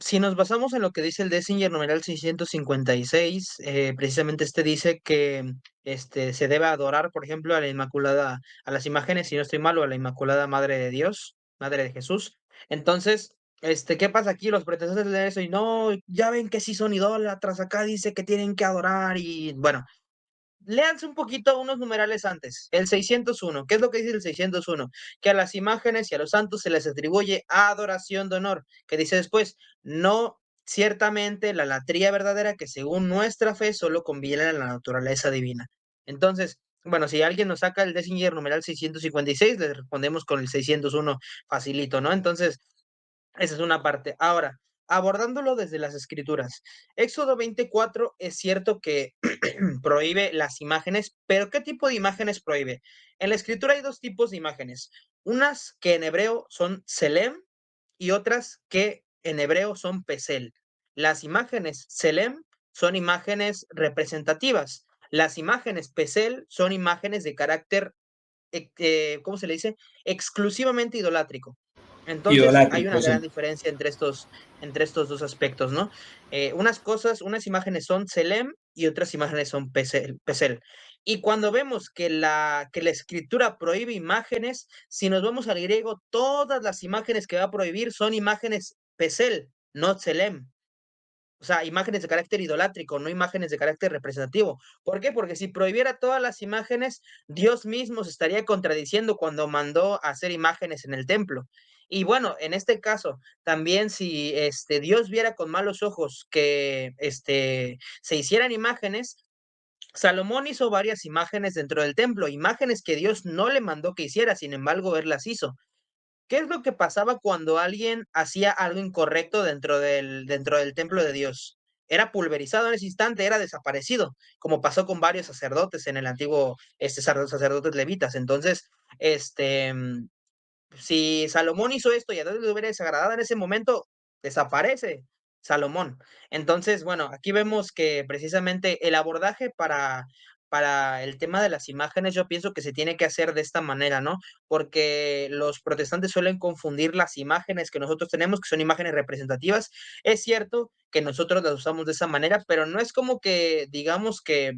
si nos basamos en lo que dice el Dessinger numeral 656, precisamente este dice que se debe adorar, por ejemplo, a la Inmaculada, a las imágenes, si no estoy mal, o a la Inmaculada Madre de Dios, Madre de Jesús. Entonces, ¿qué pasa aquí? Los protestantes leen eso y no, ya ven que sí son idólatras, acá dice que tienen que adorar y bueno, léanse un poquito unos numerales antes. El 601, ¿qué es lo que dice el 601? Que a las imágenes y a los santos se les atribuye adoración de honor. Que dice después, no ciertamente la latría verdadera que según nuestra fe solo conviene a la naturaleza divina. Entonces, bueno, si alguien nos saca el Dessinger numeral 656, le respondemos con el 601 facilito, ¿no? Entonces, esa es una parte. Ahora, abordándolo desde las escrituras. Éxodo 24 es cierto que prohíbe las imágenes, pero ¿qué tipo de imágenes prohíbe? En la escritura hay dos tipos de imágenes. Unas que en hebreo son selem y otras que en hebreo son pesel. Las imágenes selem son imágenes representativas. Las imágenes pesel son imágenes de carácter, ¿cómo se le dice? Exclusivamente idolátrico. Entonces, hay una Idolátrico, sí. gran diferencia entre estos dos aspectos, ¿no? Unas imágenes son Selem y otras imágenes son Pesel. Y cuando vemos que la escritura prohíbe imágenes, si nos vamos al griego, todas las imágenes que va a prohibir son imágenes Pesel, no Selem. O sea, imágenes de carácter idolátrico, no imágenes de carácter representativo. ¿Por qué? Porque si prohibiera todas las imágenes, Dios mismo se estaría contradiciendo cuando mandó a hacer imágenes en el templo. Y bueno, en este caso, también si Dios viera con malos ojos que se hicieran imágenes, Salomón hizo varias imágenes dentro del templo, imágenes que Dios no le mandó que hiciera, sin embargo, él las hizo. ¿Qué es lo que pasaba cuando alguien hacía algo incorrecto dentro del templo de Dios? Era pulverizado en ese instante, era desaparecido, como pasó con varios sacerdotes en el antiguo, sacerdotes levitas. Entonces, si Salomón hizo esto y a Dios le hubiera desagradado en ese momento, desaparece Salomón. Entonces, bueno, aquí vemos que precisamente el abordaje para el tema de las imágenes, yo pienso que se tiene que hacer de esta manera, ¿no? Porque los protestantes suelen confundir las imágenes que nosotros tenemos, que son imágenes representativas. Es cierto que nosotros las usamos de esa manera, pero no es como que digamos que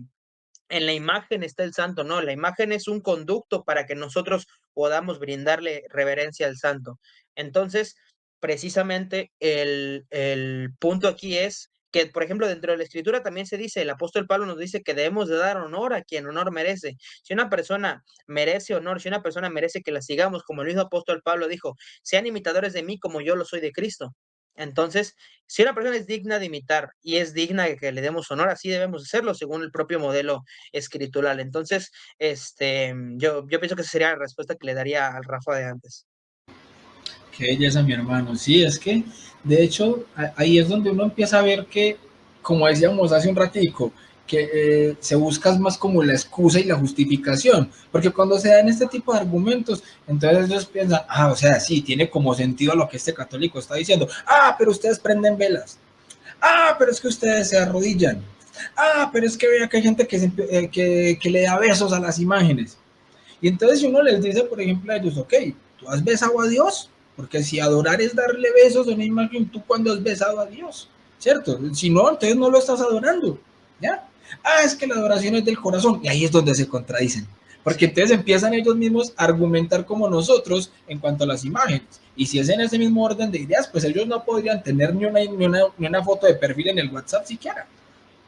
en la imagen está el santo, no, la imagen es un conducto para que nosotros podamos brindarle reverencia al santo. Entonces, precisamente el punto aquí es que, por ejemplo, dentro de la Escritura también se dice, el apóstol Pablo nos dice que debemos de dar honor a quien honor merece. Si una persona merece honor, si una persona merece que la sigamos, como el mismo apóstol Pablo dijo, sean imitadores de mí como yo lo soy de Cristo. Entonces, si una persona es digna de imitar y es digna de que le demos honor, así debemos hacerlo según el propio modelo escritural. Entonces, yo pienso que esa sería la respuesta que le daría al Rafa de antes. Qué belleza, mi hermano. Sí, es que, de hecho, ahí es donde uno empieza a ver que, como decíamos hace un ratico, que se busca más como la excusa y la justificación, porque cuando se dan este tipo de argumentos, entonces ellos piensan, o sea, sí, tiene como sentido lo que este católico está diciendo, pero ustedes prenden velas, pero es que ustedes se arrodillan, pero es que vea que hay gente que le da besos a las imágenes, y entonces si uno les dice, por ejemplo, a ellos, ok, ¿tú has besado a Dios? Porque si adorar es darle besos a una imagen, ¿tú cuándo has besado a Dios? ¿Cierto? Si no, entonces no lo estás adorando, ¿ya? Es que la adoración es del corazón, y ahí es donde se contradicen. Porque entonces empiezan ellos mismos a argumentar como nosotros en cuanto a las imágenes. Y si es en ese mismo orden de ideas, pues ellos no podrían tener ni una foto de perfil en el WhatsApp siquiera.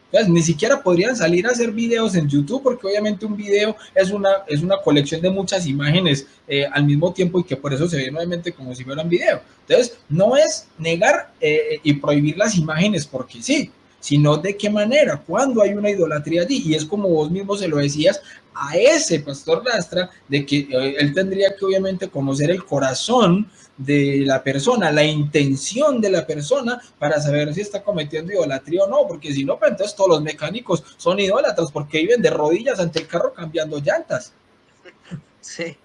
Entonces, ni siquiera podrían salir a hacer videos en YouTube, porque obviamente un video es una colección de muchas imágenes al mismo tiempo y que por eso se ve nuevamente como si fuera un video. Entonces, no es negar y prohibir las imágenes porque sí, sino de qué manera, cuando hay una idolatría allí. Y es como vos mismo se lo decías a ese pastor Lastra, de que él tendría que obviamente conocer el corazón de la persona, la intención de la persona para saber si está cometiendo idolatría o no, porque si no, pues entonces todos los mecánicos son idólatras porque viven de rodillas ante el carro cambiando llantas. Sí,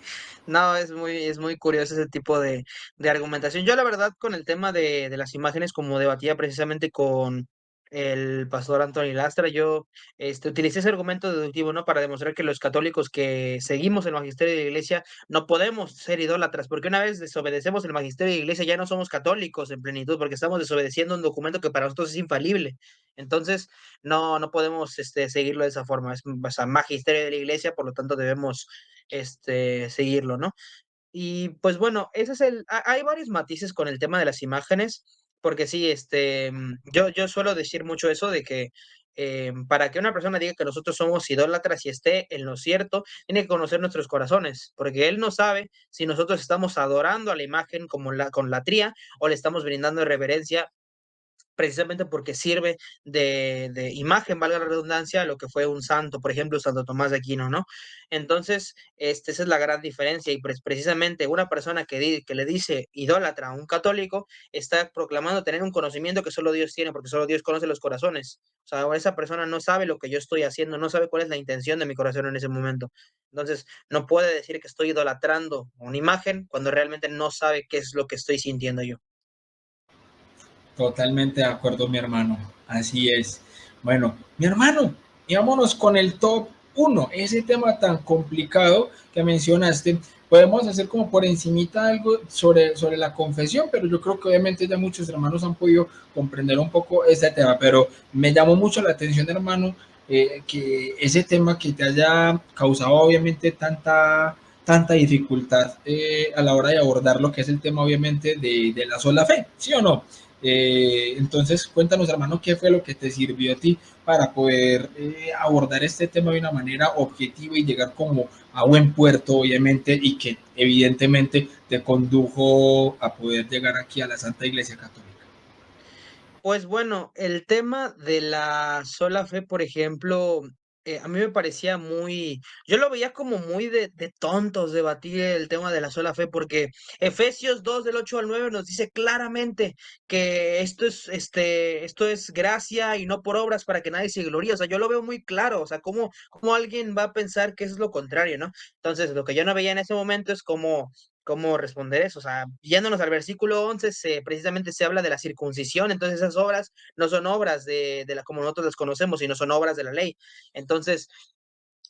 no, es muy curioso ese tipo de argumentación. Yo la verdad con el tema de las imágenes, como debatía precisamente con el pastor Anthony Lastra, yo utilicé ese argumento deductivo, ¿no? Para demostrar que los católicos que seguimos el magisterio de la iglesia no podemos ser idólatras, porque una vez desobedecemos el magisterio de la iglesia ya no somos católicos en plenitud, porque estamos desobedeciendo un documento que para nosotros es infalible. Entonces, no podemos seguirlo de esa forma. Es, o sea, magisterio de la iglesia, por lo tanto debemos seguirlo, ¿no? Y pues bueno, ese es hay varios matices con el tema de las imágenes, porque sí, yo suelo decir mucho eso de que para que una persona diga que nosotros somos idólatras y esté en lo cierto, tiene que conocer nuestros corazones, porque él no sabe si nosotros estamos adorando a la imagen como con latría o le estamos brindando reverencia precisamente porque sirve de imagen, valga la redundancia, a lo que fue un santo, por ejemplo, Santo Tomás de Aquino, ¿no? Entonces, esa es la gran diferencia y precisamente una persona que le dice idólatra a un católico está proclamando tener un conocimiento que solo Dios tiene, porque solo Dios conoce los corazones. O sea, esa persona no sabe lo que yo estoy haciendo, no sabe cuál es la intención de mi corazón en ese momento. Entonces, no puede decir que estoy idolatrando una imagen cuando realmente no sabe qué es lo que estoy sintiendo yo. Totalmente de acuerdo, mi hermano. Así es. Bueno, mi hermano, y vámonos con el top uno. Ese tema tan complicado que mencionaste, podemos hacer como por encimita algo sobre la confesión, pero yo creo que obviamente ya muchos hermanos han podido comprender un poco este tema, pero me llamó mucho la atención, hermano, que ese tema que te haya causado obviamente tanta dificultad a la hora de abordar lo que es el tema obviamente de la sola fe, ¿sí o no? Entonces, cuéntanos, hermano, qué fue lo que te sirvió a ti para poder abordar este tema de una manera objetiva y llegar como a buen puerto, obviamente, y que evidentemente te condujo a poder llegar aquí a la Santa Iglesia Católica. Pues bueno, el tema de la sola fe, por ejemplo, a mí me parecía yo lo veía como muy de tontos debatir el tema de la sola fe, porque Efesios 2 del 8 al 9 nos dice claramente que esto es gracia y no por obras para que nadie se gloríe. O sea, yo lo veo muy claro. O sea, cómo alguien va a pensar que eso es lo contrario, ¿no? Entonces, lo que yo no veía en ese momento es cómo responder eso. O sea, yéndonos al versículo 11, precisamente se habla de la circuncisión, entonces esas obras no son obras como nosotros las conocemos, sino son obras de la ley. Entonces,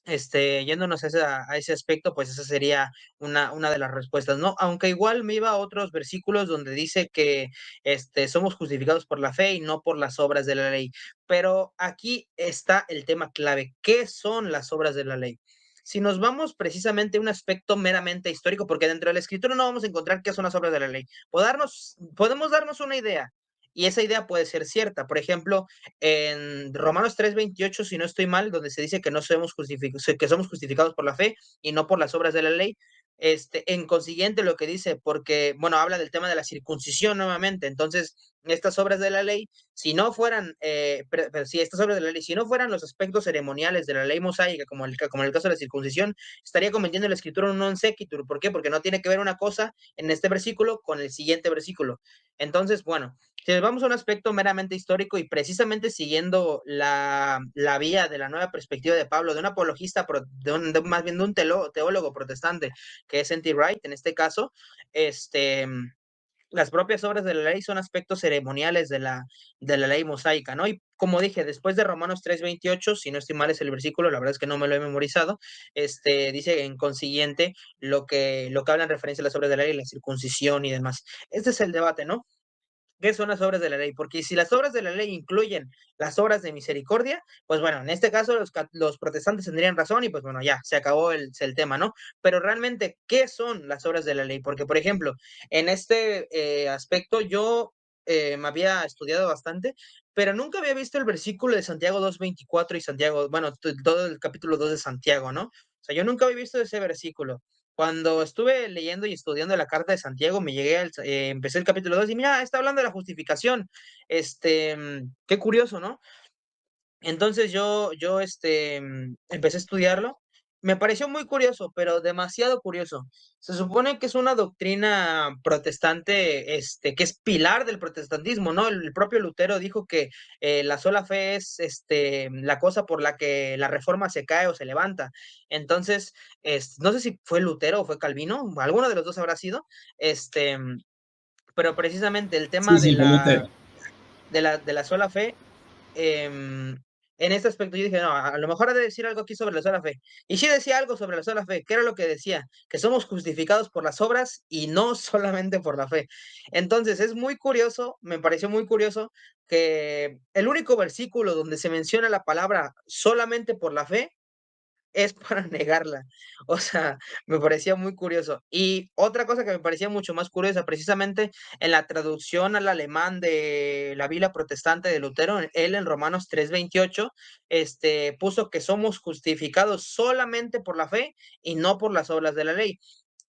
yéndonos a ese aspecto, pues esa sería una de las respuestas, ¿no? Aunque igual me iba a otros versículos donde dice que somos justificados por la fe y no por las obras de la ley. Pero aquí está el tema clave. ¿Qué son las obras de la ley? Si nos vamos precisamente a un aspecto meramente histórico, porque dentro de la escritura no vamos a encontrar qué son las obras de la ley. Podemos darnos una idea y esa idea puede ser cierta. Por ejemplo, en Romanos 3:28, si no estoy mal, donde se dice que no somos que somos justificados por la fe y no por las obras de la ley, en consiguiente lo que dice, porque, bueno, habla del tema de la circuncisión nuevamente. Entonces, estas obras de la ley, si no fueran, si estas obras de la ley, si no fueran los aspectos ceremoniales de la ley mosaica, como en el caso de la circuncisión, estaría cometiendo la escritura un non sequitur. ¿Por qué? Porque no tiene que ver una cosa en este versículo con el siguiente versículo. Entonces, bueno, si nos vamos a un aspecto meramente histórico y precisamente siguiendo la vía de la nueva perspectiva de Pablo, de un apologista, más bien de un teólogo protestante, que es N.T. Wright en este caso, las propias obras de la ley son aspectos ceremoniales de la ley mosaica, ¿no? Y como dije, después de Romanos 3:28, si no estoy mal es el versículo, la verdad es que no me lo he memorizado, dice en consiguiente lo que habla en referencia a las obras de la ley, la circuncisión y demás. Este es el debate, ¿no? ¿Qué son las obras de la ley? Porque si las obras de la ley incluyen las obras de misericordia, pues bueno, en este caso los protestantes tendrían razón y pues bueno, ya se acabó el tema, ¿no? Pero realmente, ¿qué son las obras de la ley? Porque, por ejemplo, en este aspecto yo me había estudiado bastante, pero nunca había visto el versículo de Santiago 2:24 y Santiago, bueno, todo el capítulo 2 de Santiago, ¿no? O sea, yo nunca había visto ese versículo. Cuando estuve leyendo y estudiando la carta de Santiago, empecé el capítulo 2 y mira, está hablando de la justificación. Qué curioso, ¿no? Entonces empecé a estudiarlo. Me pareció muy curioso, pero demasiado curioso. Se supone que es una doctrina protestante, que es pilar del protestantismo, ¿no? El propio Lutero dijo que la sola fe es, la cosa por la que la reforma se cae o se levanta. Entonces, no sé si fue Lutero o fue Calvino, alguno de los dos habrá sido, este, pero precisamente el Sí, tema sí, fue Lutero. de la sola fe, en este aspecto yo dije, no, a lo mejor ha de decir algo aquí sobre la sola fe. Y sí decía algo sobre la sola fe. ¿Qué era lo que decía? Que somos justificados por las obras y no solamente por la fe. Entonces es muy curioso, me pareció muy curioso que el único versículo donde se menciona la palabra solamente por la fe es para negarla. O sea, me parecía muy curioso. Y otra cosa que me parecía mucho más curiosa, precisamente en la traducción al alemán de la Biblia protestante de Lutero, él en Romanos 3:28, puso que somos justificados solamente por la fe y no por las obras de la ley.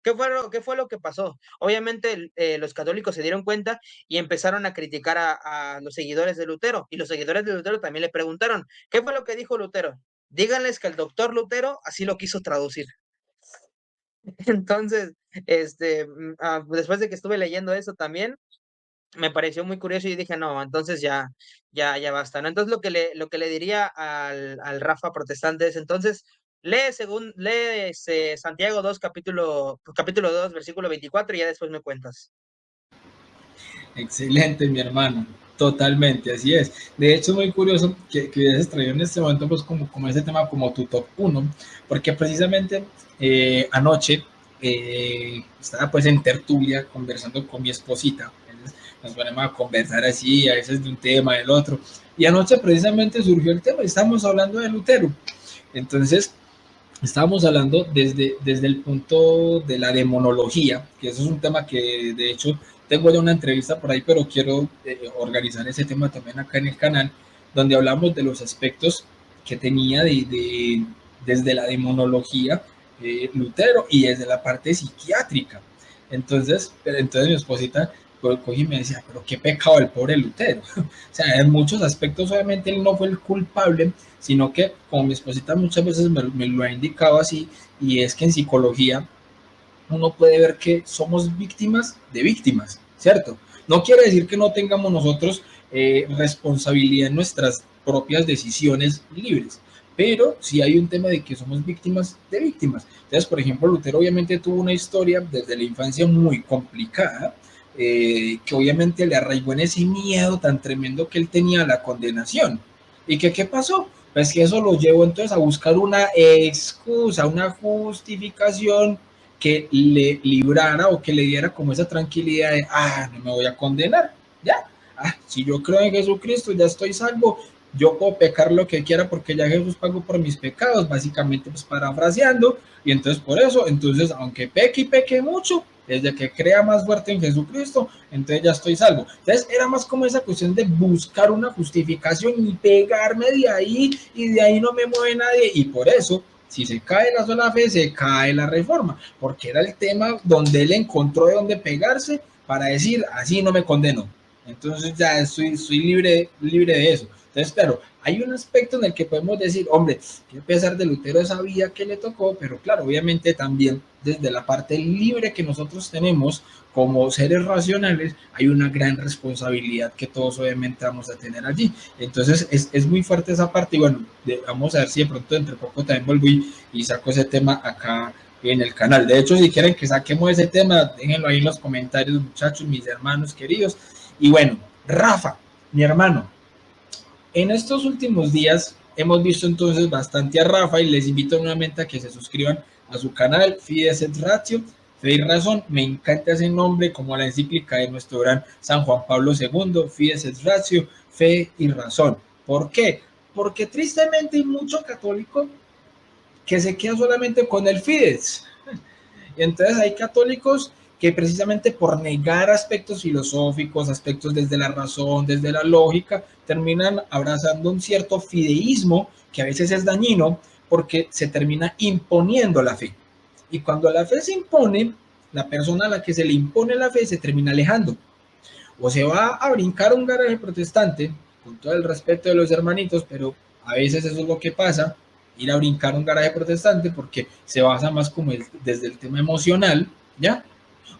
Qué fue lo que pasó? Obviamente los católicos se dieron cuenta y empezaron a criticar a los seguidores de Lutero. Y los seguidores de Lutero también le preguntaron, ¿qué fue lo que dijo Lutero? Díganles que el doctor Lutero así lo quiso traducir. Entonces, después de que estuve leyendo eso también, me pareció muy curioso y dije, no, entonces ya basta, ¿no? Entonces lo que le diría al Rafa protestante es, entonces, lee Santiago 2, capítulo 2, versículo 24 y ya después me cuentas. Excelente, mi hermano. Totalmente, así es. De hecho, es muy curioso que hubieses traído en este momento, pues, como ese tema, como tu top 1, porque precisamente anoche estaba pues en tertulia conversando con mi esposita. Nos ponemos a conversar así, a veces de un tema, del otro. Y anoche precisamente surgió el tema, estamos hablando de Lutero. Entonces, estábamos hablando desde el punto de la demonología, que eso es un tema que de hecho tengo ya una entrevista por ahí, pero quiero organizar ese tema también acá en el canal, donde hablamos de los aspectos que tenía desde la demonología Lutero y desde la parte psiquiátrica. Entonces mi esposita cogí y me decía, pero qué pecado el pobre Lutero. O sea, en muchos aspectos obviamente él no fue el culpable, sino que, como mi esposita muchas veces me lo ha indicado así, y es que en psicología uno puede ver que somos víctimas de víctimas, ¿cierto? No quiere decir que no tengamos nosotros responsabilidad en nuestras propias decisiones libres, pero sí hay un tema de que somos víctimas de víctimas. Entonces, por ejemplo, Lutero obviamente tuvo una historia desde la infancia muy complicada, que obviamente le arraigó en ese miedo tan tremendo que él tenía a la condenación. ¿Y qué pasó? Pues que eso lo llevó entonces a buscar una excusa, una justificación que le librara o que le diera como esa tranquilidad de, no me voy a condenar, ya, si yo creo en Jesucristo, ya estoy salvo, yo puedo pecar lo que quiera porque ya Jesús pagó por mis pecados, básicamente pues parafraseando, y entonces por eso, entonces aunque peque y peque mucho, desde que crea más fuerte en Jesucristo, entonces ya estoy salvo. Entonces era más como esa cuestión de buscar una justificación y pegarme de ahí, y de ahí no me mueve nadie, y por eso, si se cae la sola fe, se cae la reforma, porque era el tema donde él encontró de dónde pegarse para decir, así no me condeno. Entonces ya estoy libre de eso. Entonces, claro, hay un aspecto en el que podemos decir, hombre, que a pesar de Lutero sabía que le tocó, pero claro, obviamente también desde la parte libre que nosotros tenemos como seres racionales, hay una gran responsabilidad que todos obviamente vamos a tener allí. Entonces es muy fuerte esa parte y bueno, vamos a ver si de pronto entre poco también vuelvo y saco ese tema acá en el canal. De hecho, si quieren que saquemos ese tema, déjenlo ahí en los comentarios, muchachos, mis hermanos queridos. Y bueno, Rafa, mi hermano, en estos últimos días hemos visto entonces bastante a Rafa y les invito nuevamente a que se suscriban a su canal Fides et Ratio, Fe y Razón. Me encanta ese nombre, como la encíclica de nuestro gran San Juan Pablo II, Fides et Ratio, Fe y Razón. ¿Por qué? Porque tristemente hay mucho católico que se queda solamente con el Fides. Y entonces hay católicos que precisamente por negar aspectos filosóficos, aspectos desde la razón, desde la lógica, terminan abrazando un cierto fideísmo que a veces es dañino porque se termina imponiendo la fe. Y cuando la fe se impone, la persona a la que se le impone la fe se termina alejando. O se va a brincar un garaje protestante, con todo el respeto de los hermanitos, pero a veces eso es lo que pasa, ir a brincar un garaje protestante porque se basa más como desde el tema emocional, ¿ya?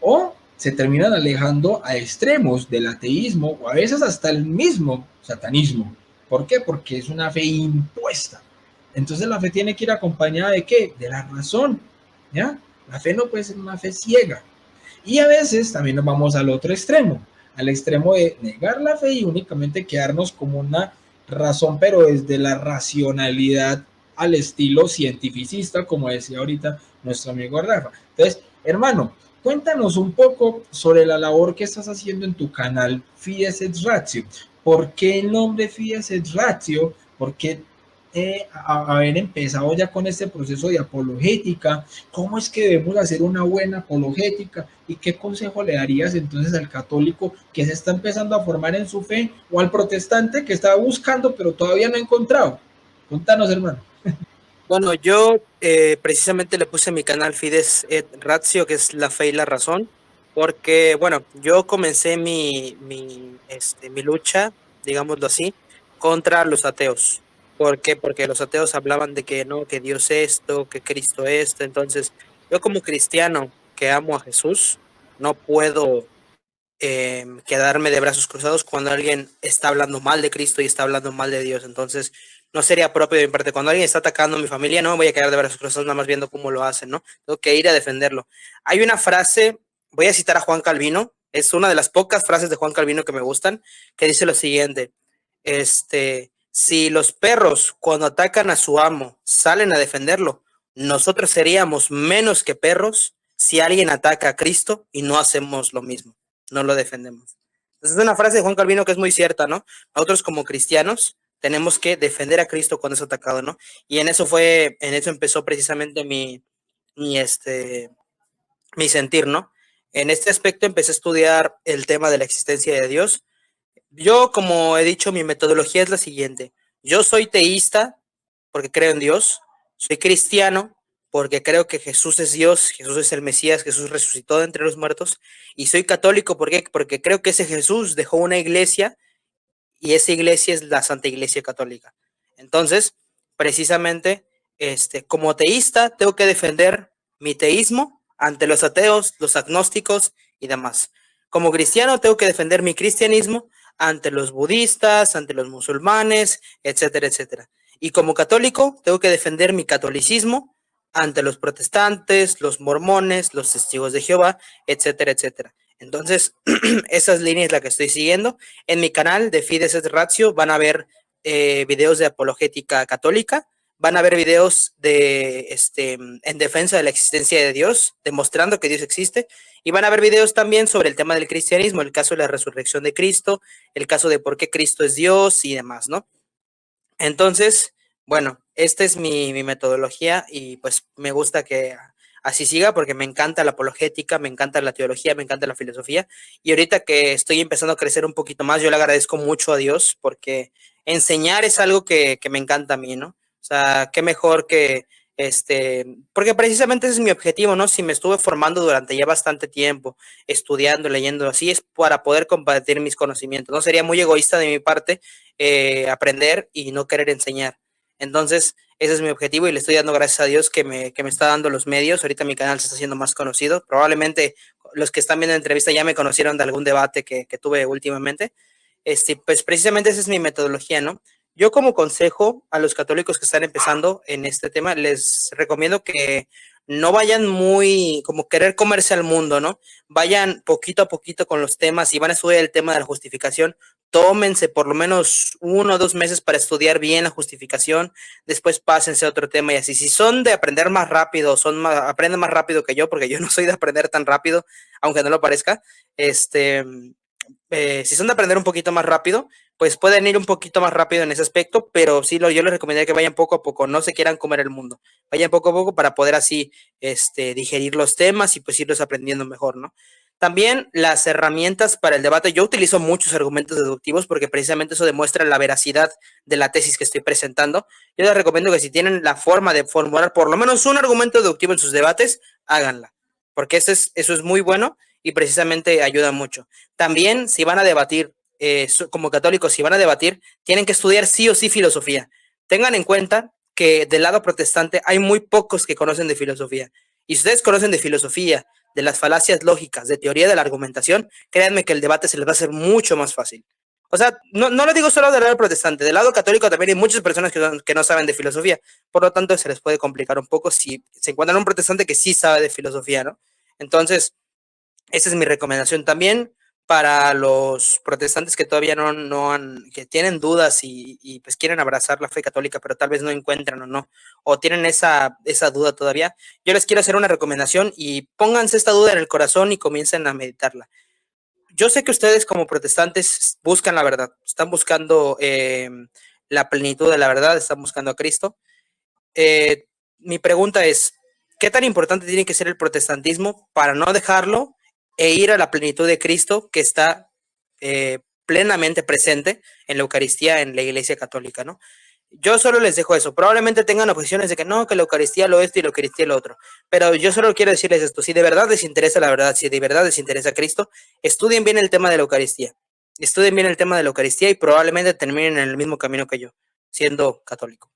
O se terminan alejando a extremos del ateísmo o a veces hasta el mismo satanismo. ¿Por qué? Porque es una fe impuesta. Entonces la fe tiene que ir acompañada de ¿qué? De la razón, ¿ya? La fe no puede ser una fe ciega. Y a veces también nos vamos al otro extremo, al extremo de negar la fe y únicamente quedarnos como una razón, pero desde la racionalidad al estilo cientificista, como decía ahorita nuestro amigo Rafa. Entonces, hermano, cuéntanos un poco sobre la labor que estás haciendo en tu canal Fides et Ratio. ¿Por qué el nombre Fides et Ratio? ¿Por qué haber empezado ya con este proceso de apologética? ¿Cómo es que debemos hacer una buena apologética? ¿Y qué consejo le darías entonces al católico que se está empezando a formar en su fe o al protestante que está buscando pero todavía no ha encontrado? Contanos, hermano. Bueno, yo precisamente le puse a mi canal Fides et Ratio, que es la fe y la razón, porque, bueno, yo comencé mi lucha, digámoslo así, contra los ateos. ¿Por qué? Porque los ateos hablaban de que no, que Dios esto, que Cristo esto. Entonces, yo como cristiano que amo a Jesús, no puedo quedarme de brazos cruzados cuando alguien está hablando mal de Cristo y está hablando mal de Dios. Entonces, no sería propio de mi parte. Cuando alguien está atacando a mi familia, no me voy a quedar de brazos cruzados nada más viendo cómo lo hacen, ¿no? Tengo que ir a defenderlo. Hay una frase, voy a citar a Juan Calvino, es una de las pocas frases de Juan Calvino que me gustan, que dice lo siguiente, si los perros cuando atacan a su amo salen a defenderlo, nosotros seríamos menos que perros si alguien ataca a Cristo y no hacemos lo mismo, no lo defendemos. Entonces es una frase de Juan Calvino que es muy cierta, ¿no? Nosotros como cristianos tenemos que defender a Cristo cuando es atacado, ¿no? Y en eso empezó precisamente mi sentir, ¿no? En este aspecto empecé a estudiar el tema de la existencia de Dios. Yo, como he dicho, mi metodología es la siguiente. Yo soy teísta porque creo en Dios, soy cristiano porque creo que Jesús es Dios, Jesús es el Mesías, Jesús resucitó de entre los muertos, y soy católico porque creo que ese Jesús dejó una iglesia y esa iglesia es la Santa Iglesia Católica. Entonces, precisamente, como teísta, tengo que defender mi teísmo ante los ateos, los agnósticos y demás. Como cristiano, tengo que defender mi cristianismo ante los budistas, ante los musulmanes, etcétera, etcétera. Y como católico, tengo que defender mi catolicismo ante los protestantes, los mormones, los testigos de Jehová, etcétera, etcétera. Entonces, esa línea es la que estoy siguiendo. En mi canal de Fides et Ratio van a ver videos de apologética católica, van a ver videos en defensa de la existencia de Dios, demostrando que Dios existe, y van a ver videos también sobre el tema del cristianismo, el caso de la resurrección de Cristo, el caso de por qué Cristo es Dios y demás, ¿no? Entonces, bueno, esta es mi metodología y pues me gusta que así siga, porque me encanta la apologética, me encanta la teología, me encanta la filosofía, y ahorita que estoy empezando a crecer un poquito más, yo le agradezco mucho a Dios, porque enseñar es algo que me encanta a mí, ¿no? O sea, qué mejor que, porque precisamente ese es mi objetivo, ¿no? Si me estuve formando durante ya bastante tiempo, estudiando, leyendo, así es para poder compartir mis conocimientos, ¿no? Sería muy egoísta de mi parte aprender y no querer enseñar. Entonces, ese es mi objetivo y le estoy dando gracias a Dios que me está dando los medios. Ahorita mi canal se está haciendo más conocido. Probablemente los que están viendo la entrevista ya me conocieron de algún debate que tuve últimamente. Pues precisamente esa es mi metodología, ¿no? Yo como consejo a los católicos que están empezando en este tema, les recomiendo que no vayan muy como querer comerse al mundo, ¿no? Vayan poquito a poquito con los temas y van a estudiar el tema de la justificación. Tómense por lo menos 1 o 2 meses para estudiar bien la justificación, después pásense a otro tema y así. Si son de aprender más rápido, aprenden más rápido que yo, porque yo no soy de aprender tan rápido, aunque no lo parezca, si son de aprender un poquito más rápido, pues pueden ir un poquito más rápido en ese aspecto, pero sí yo les recomendaría que vayan poco a poco, no se quieran comer el mundo, vayan poco a poco para poder así digerir los temas y pues irlos aprendiendo mejor, ¿no? También las herramientas para el debate, yo utilizo muchos argumentos deductivos porque precisamente eso demuestra la veracidad de la tesis que estoy presentando. Yo les recomiendo que si tienen la forma de formular por lo menos un argumento deductivo en sus debates, háganla, porque eso es muy bueno y precisamente ayuda mucho. También si van a debatir, como católicos, si van a debatir, tienen que estudiar sí o sí filosofía. Tengan en cuenta que del lado protestante hay muy pocos que conocen de filosofía. Y si ustedes conocen de filosofía, de las falacias lógicas, de teoría de la argumentación, créanme que el debate se les va a hacer mucho más fácil. O sea, no lo digo solo del lado protestante, del lado católico también hay muchas personas que no saben de filosofía, por lo tanto se les puede complicar un poco si se encuentran un protestante que sí sabe de filosofía, ¿no? Entonces, esa es mi recomendación también para los protestantes que todavía que tienen dudas y pues quieren abrazar la fe católica, pero tal vez no encuentran o tienen esa duda todavía. Yo les quiero hacer una recomendación y pónganse esta duda en el corazón y comiencen a meditarla. Yo sé que ustedes como protestantes buscan la verdad, están buscando la plenitud de la verdad, están buscando a Cristo. Mi pregunta es, ¿qué tan importante tiene que ser el protestantismo para no dejarlo e ir a la plenitud de Cristo que está plenamente presente en la Eucaristía, en la Iglesia Católica, ¿no? Yo solo les dejo eso. Probablemente tengan objeciones de que no, que la Eucaristía lo esto y la Eucaristía lo otro. Pero yo solo quiero decirles esto. Si de verdad les interesa la verdad, si de verdad les interesa Cristo, estudien bien el tema de la Eucaristía. Estudien bien el tema de la Eucaristía y probablemente terminen en el mismo camino que yo, siendo católico.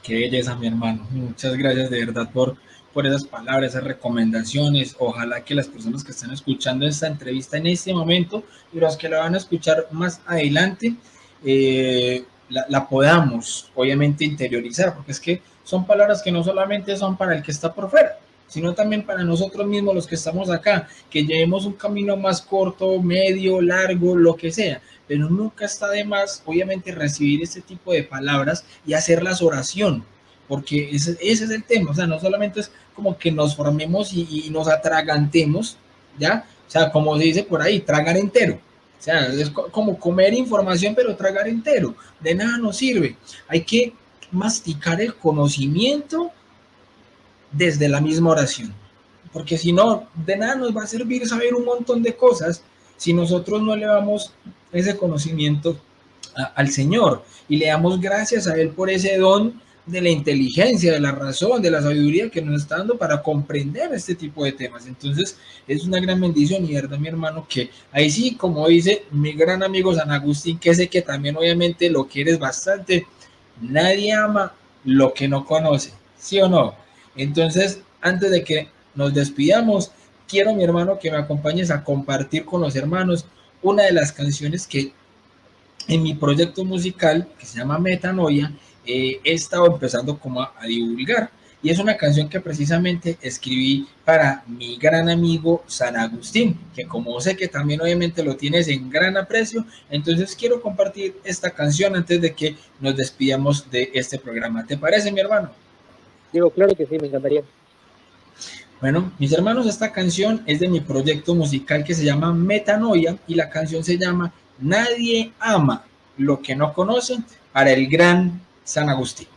Qué belleza, mi hermano. Muchas gracias de verdad por esas palabras, esas recomendaciones. Ojalá que las personas que están escuchando esta entrevista en este momento y los que la van a escuchar más adelante, la podamos obviamente interiorizar, porque es que son palabras que no solamente son para el que está por fuera, sino también para nosotros mismos los que estamos acá, que llevemos un camino más corto, medio, largo, lo que sea, pero nunca está de más obviamente recibir este tipo de palabras y hacerlas oración, porque ese es el tema. O sea, no solamente es como que nos formemos y nos atragantemos, ¿ya? O sea, como se dice por ahí, tragar entero. O sea, es como comer información, pero tragar entero. De nada nos sirve. Hay que masticar el conocimiento desde la misma oración. Porque si no, de nada nos va a servir saber un montón de cosas si nosotros no elevamos ese conocimiento al Señor y le damos gracias a Él por ese don de la inteligencia, de la razón, de la sabiduría que nos está dando para comprender este tipo de temas. Entonces es una gran bendición y verdad, mi hermano, que ahí sí, como dice mi gran amigo San Agustín, que sé que también obviamente lo quieres bastante, nadie ama lo que no conoce, ¿sí o no? Entonces, antes de que nos despidamos, quiero, mi hermano, que me acompañes a compartir con los hermanos una de las canciones que en mi proyecto musical, que se llama Metanoia, he estado empezando como a divulgar, y es una canción que precisamente escribí para mi gran amigo San Agustín, que como sé que también obviamente lo tienes en gran aprecio, entonces quiero compartir esta canción antes de que nos despidamos de este programa. ¿Te parece, mi hermano? Digo, claro que sí, me encantaría. Bueno, mis hermanos, esta canción es de mi proyecto musical que se llama Metanoia, y la canción se llama Nadie ama lo que no conoce, para el gran San Agustín.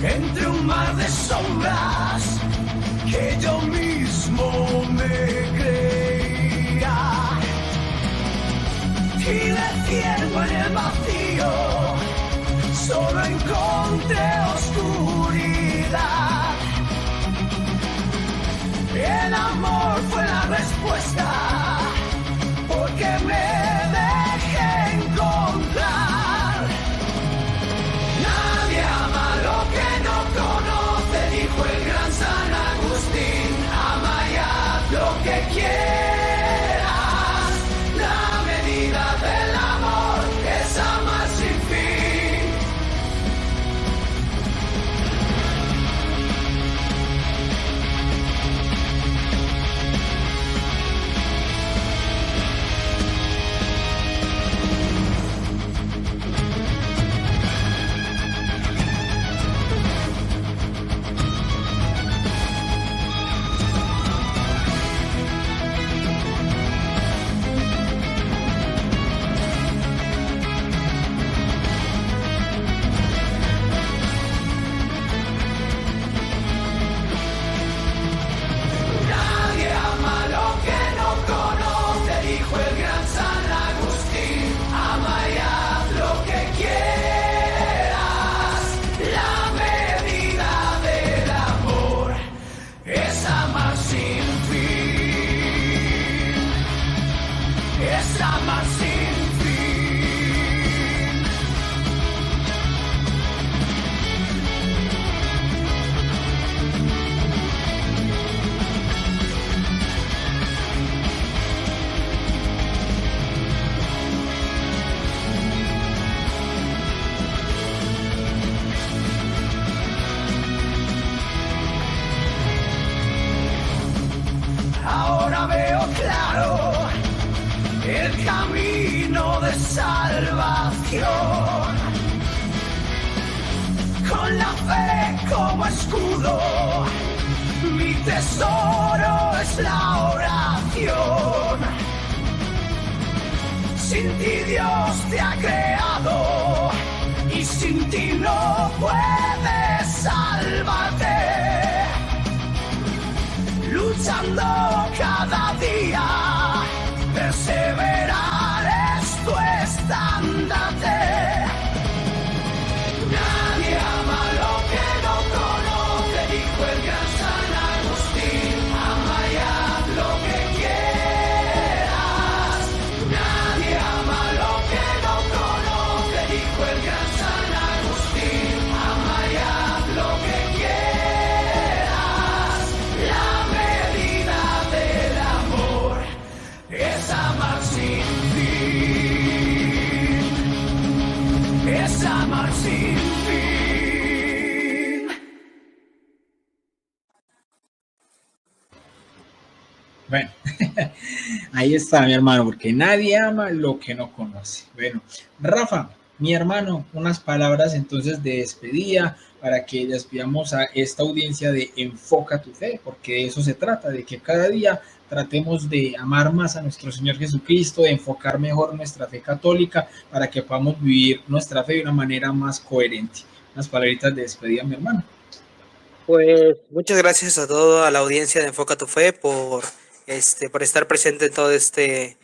entre un mar de sombras que yo mismo me creía. Y de cielo en el vacío solo encontré oscuridad. El amor fue la respuesta, porque me dejé encontrar. Nadie ama lo que no conoce, dijo el gran San Agustín. Ama y haz lo que quieras. La medida del amor es amar sin fin. Nadie ama lo que no conoce, dijo el gran San Agustín. Ama y haz lo que quieras. La medida del amor es amar sin fin. Es amar sin fin. Ahora veo claro el camino de salvación. Con la fe como escudo, mi tesoro es la oración. Sin ti Dios te ha creado y sin ti no puedes salvarte. Luchando cada día, perseverar es tu estandarte. Nadie ama lo que no conoce, dijo el gran San Agustín. Ama y haz lo que quieras. Nadie ama lo que no conoce, dijo el gran San Agustín. Ama y haz lo que quieras. La medida del amor es amar sin fin. Es amar sin fin. Bueno, ahí está, mi hermano, porque nadie ama lo que no conoce. Bueno, Rafa, mi hermano, unas palabras entonces de despedida para que despidamos a esta audiencia de Enfoca tu Fe, porque de eso se trata, de que cada día tratemos de amar más a nuestro Señor Jesucristo, de enfocar mejor nuestra fe católica para que podamos vivir nuestra fe de una manera más coherente. Unas palabritas de despedida, mi hermano. Pues muchas gracias a toda la audiencia de Enfoca tu Fe por estar presente en todo este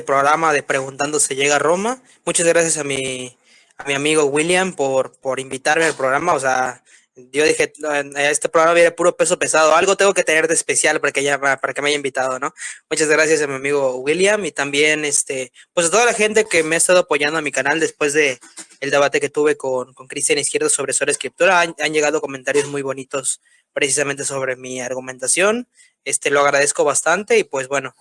programa de Preguntando se llega a Roma. Muchas gracias a mi amigo William por invitarme al programa. O sea, yo dije, este programa viene puro peso pesado, algo tengo que tener de especial para que me haya invitado, ¿no? Muchas gracias a mi amigo William y también pues a toda la gente que me ha estado apoyando a mi canal después de el debate que tuve con Cristian Izquierdo sobre Sola Escritura. Han llegado comentarios muy bonitos precisamente sobre mi argumentación. Lo agradezco bastante y pues bueno,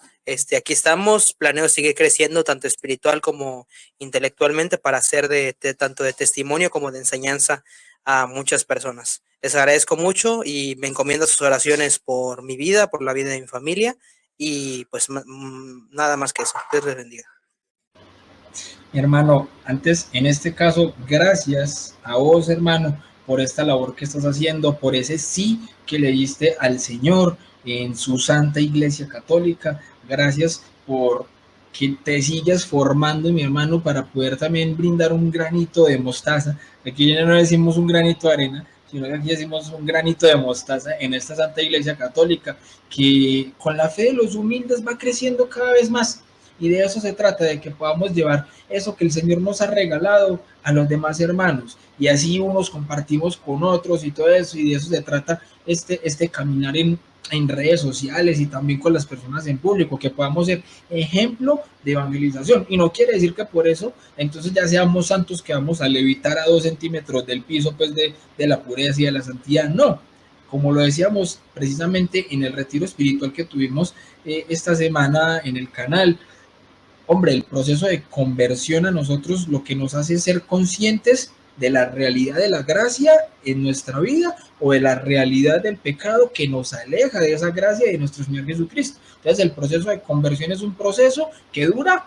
aquí estamos. Planeo seguir creciendo tanto espiritual como intelectualmente para hacer tanto de testimonio como de enseñanza a muchas personas. Les agradezco mucho y me encomiendo sus oraciones por mi vida, por la vida de mi familia y pues nada más que eso. Dios les bendiga. Mi hermano, antes, en este caso, gracias a vos, hermano, por esta labor que estás haciendo, por ese sí que le diste al Señor en su Santa Iglesia Católica. Gracias por que te sigas formando, mi hermano, para poder también brindar un granito de mostaza. Aquí ya no decimos un granito de arena, sino que aquí decimos un granito de mostaza en esta Santa Iglesia Católica, que con la fe de los humildes va creciendo cada vez más. Y de eso se trata, de que podamos llevar eso que el Señor nos ha regalado a los demás hermanos. Y así unos compartimos con otros y todo eso. Y de eso se trata este caminar en redes sociales y también con las personas en público, que podamos ser ejemplo de evangelización. Y no quiere decir que por eso entonces ya seamos santos, que vamos a levitar a 2 centímetros del piso, pues de la pureza y de la santidad. No, como lo decíamos precisamente en el retiro espiritual que tuvimos esta semana en el canal. Hombre, el proceso de conversión a nosotros lo que nos hace es ser conscientes de la realidad de la gracia en nuestra vida o de la realidad del pecado que nos aleja de esa gracia y de nuestro Señor Jesucristo. Entonces el proceso de conversión es un proceso que dura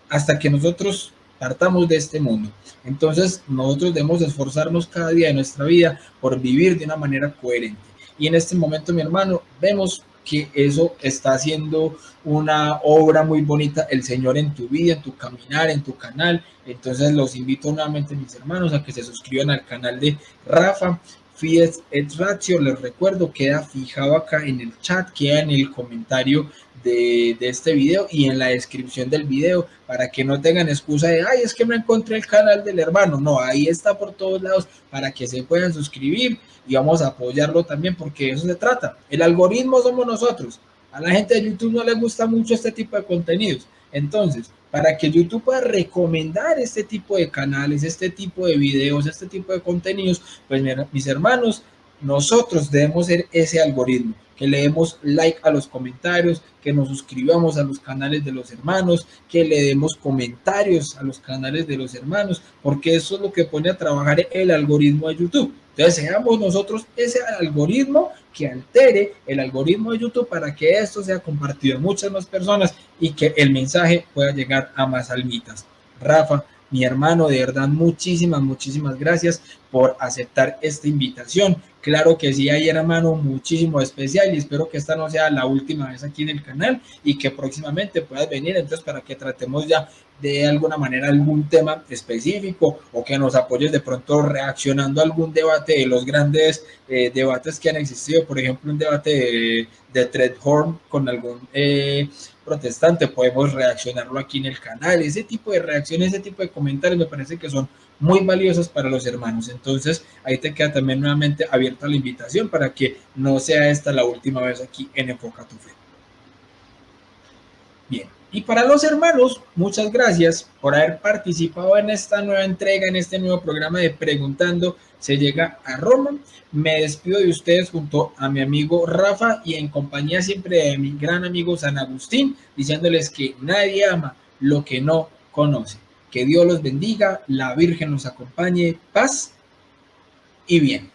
hasta que nosotros partamos de este mundo. Entonces nosotros debemos esforzarnos cada día de nuestra vida por vivir de una manera coherente. Y en este momento, mi hermano, vemos que eso está haciendo una obra muy bonita el Señor en tu vida, en tu caminar, en tu canal. Entonces los invito nuevamente, mis hermanos, a que se suscriban al canal de Rafa Fides et Ratio. Les recuerdo, queda fijado acá en el chat, queda en el comentario de este video y en la descripción del video, para que no tengan excusa de, ay, es que no encontré el canal del hermano. No, ahí está por todos lados para que se puedan suscribir y vamos a apoyarlo también, porque de eso se trata. El algoritmo somos nosotros. A la gente de YouTube no le gusta mucho este tipo de contenidos. Entonces, para que YouTube pueda recomendar este tipo de canales, este tipo de videos, este tipo de contenidos, pues mis hermanos, nosotros debemos ser ese algoritmo, que le demos like a los comentarios, que nos suscribamos a los canales de los hermanos, que le demos comentarios a los canales de los hermanos, porque eso es lo que pone a trabajar el algoritmo de YouTube. Entonces seamos nosotros ese algoritmo que altere el algoritmo de YouTube para que esto sea compartido a muchas más personas y que el mensaje pueda llegar a más almitas. Rafa, mi hermano, de verdad, muchísimas gracias por aceptar esta invitación. Claro que sí, hay, hermano, muchísimo especial, y espero que esta no sea la última vez aquí en el canal y que próximamente puedas venir, entonces, para que tratemos ya de alguna manera algún tema específico, o que nos apoyes de pronto reaccionando a algún debate de los grandes debates que han existido. Por ejemplo, un debate de Treadhorn con algún protestante, podemos reaccionarlo aquí en el canal. Ese tipo de reacciones, ese tipo de comentarios me parece que son muy valiosas para los hermanos. Entonces ahí te queda también nuevamente abierta la invitación para que no sea esta la última vez aquí en Enfoca tu Fe. Bien, y para los hermanos, muchas gracias por haber participado en esta nueva entrega, en este nuevo programa de Preguntando se llega a Roma. Me despido de ustedes junto a mi amigo Rafa y en compañía siempre de mi gran amigo San Agustín, diciéndoles que nadie ama lo que no conoce. Que Dios los bendiga, la Virgen los acompañe, paz y bien.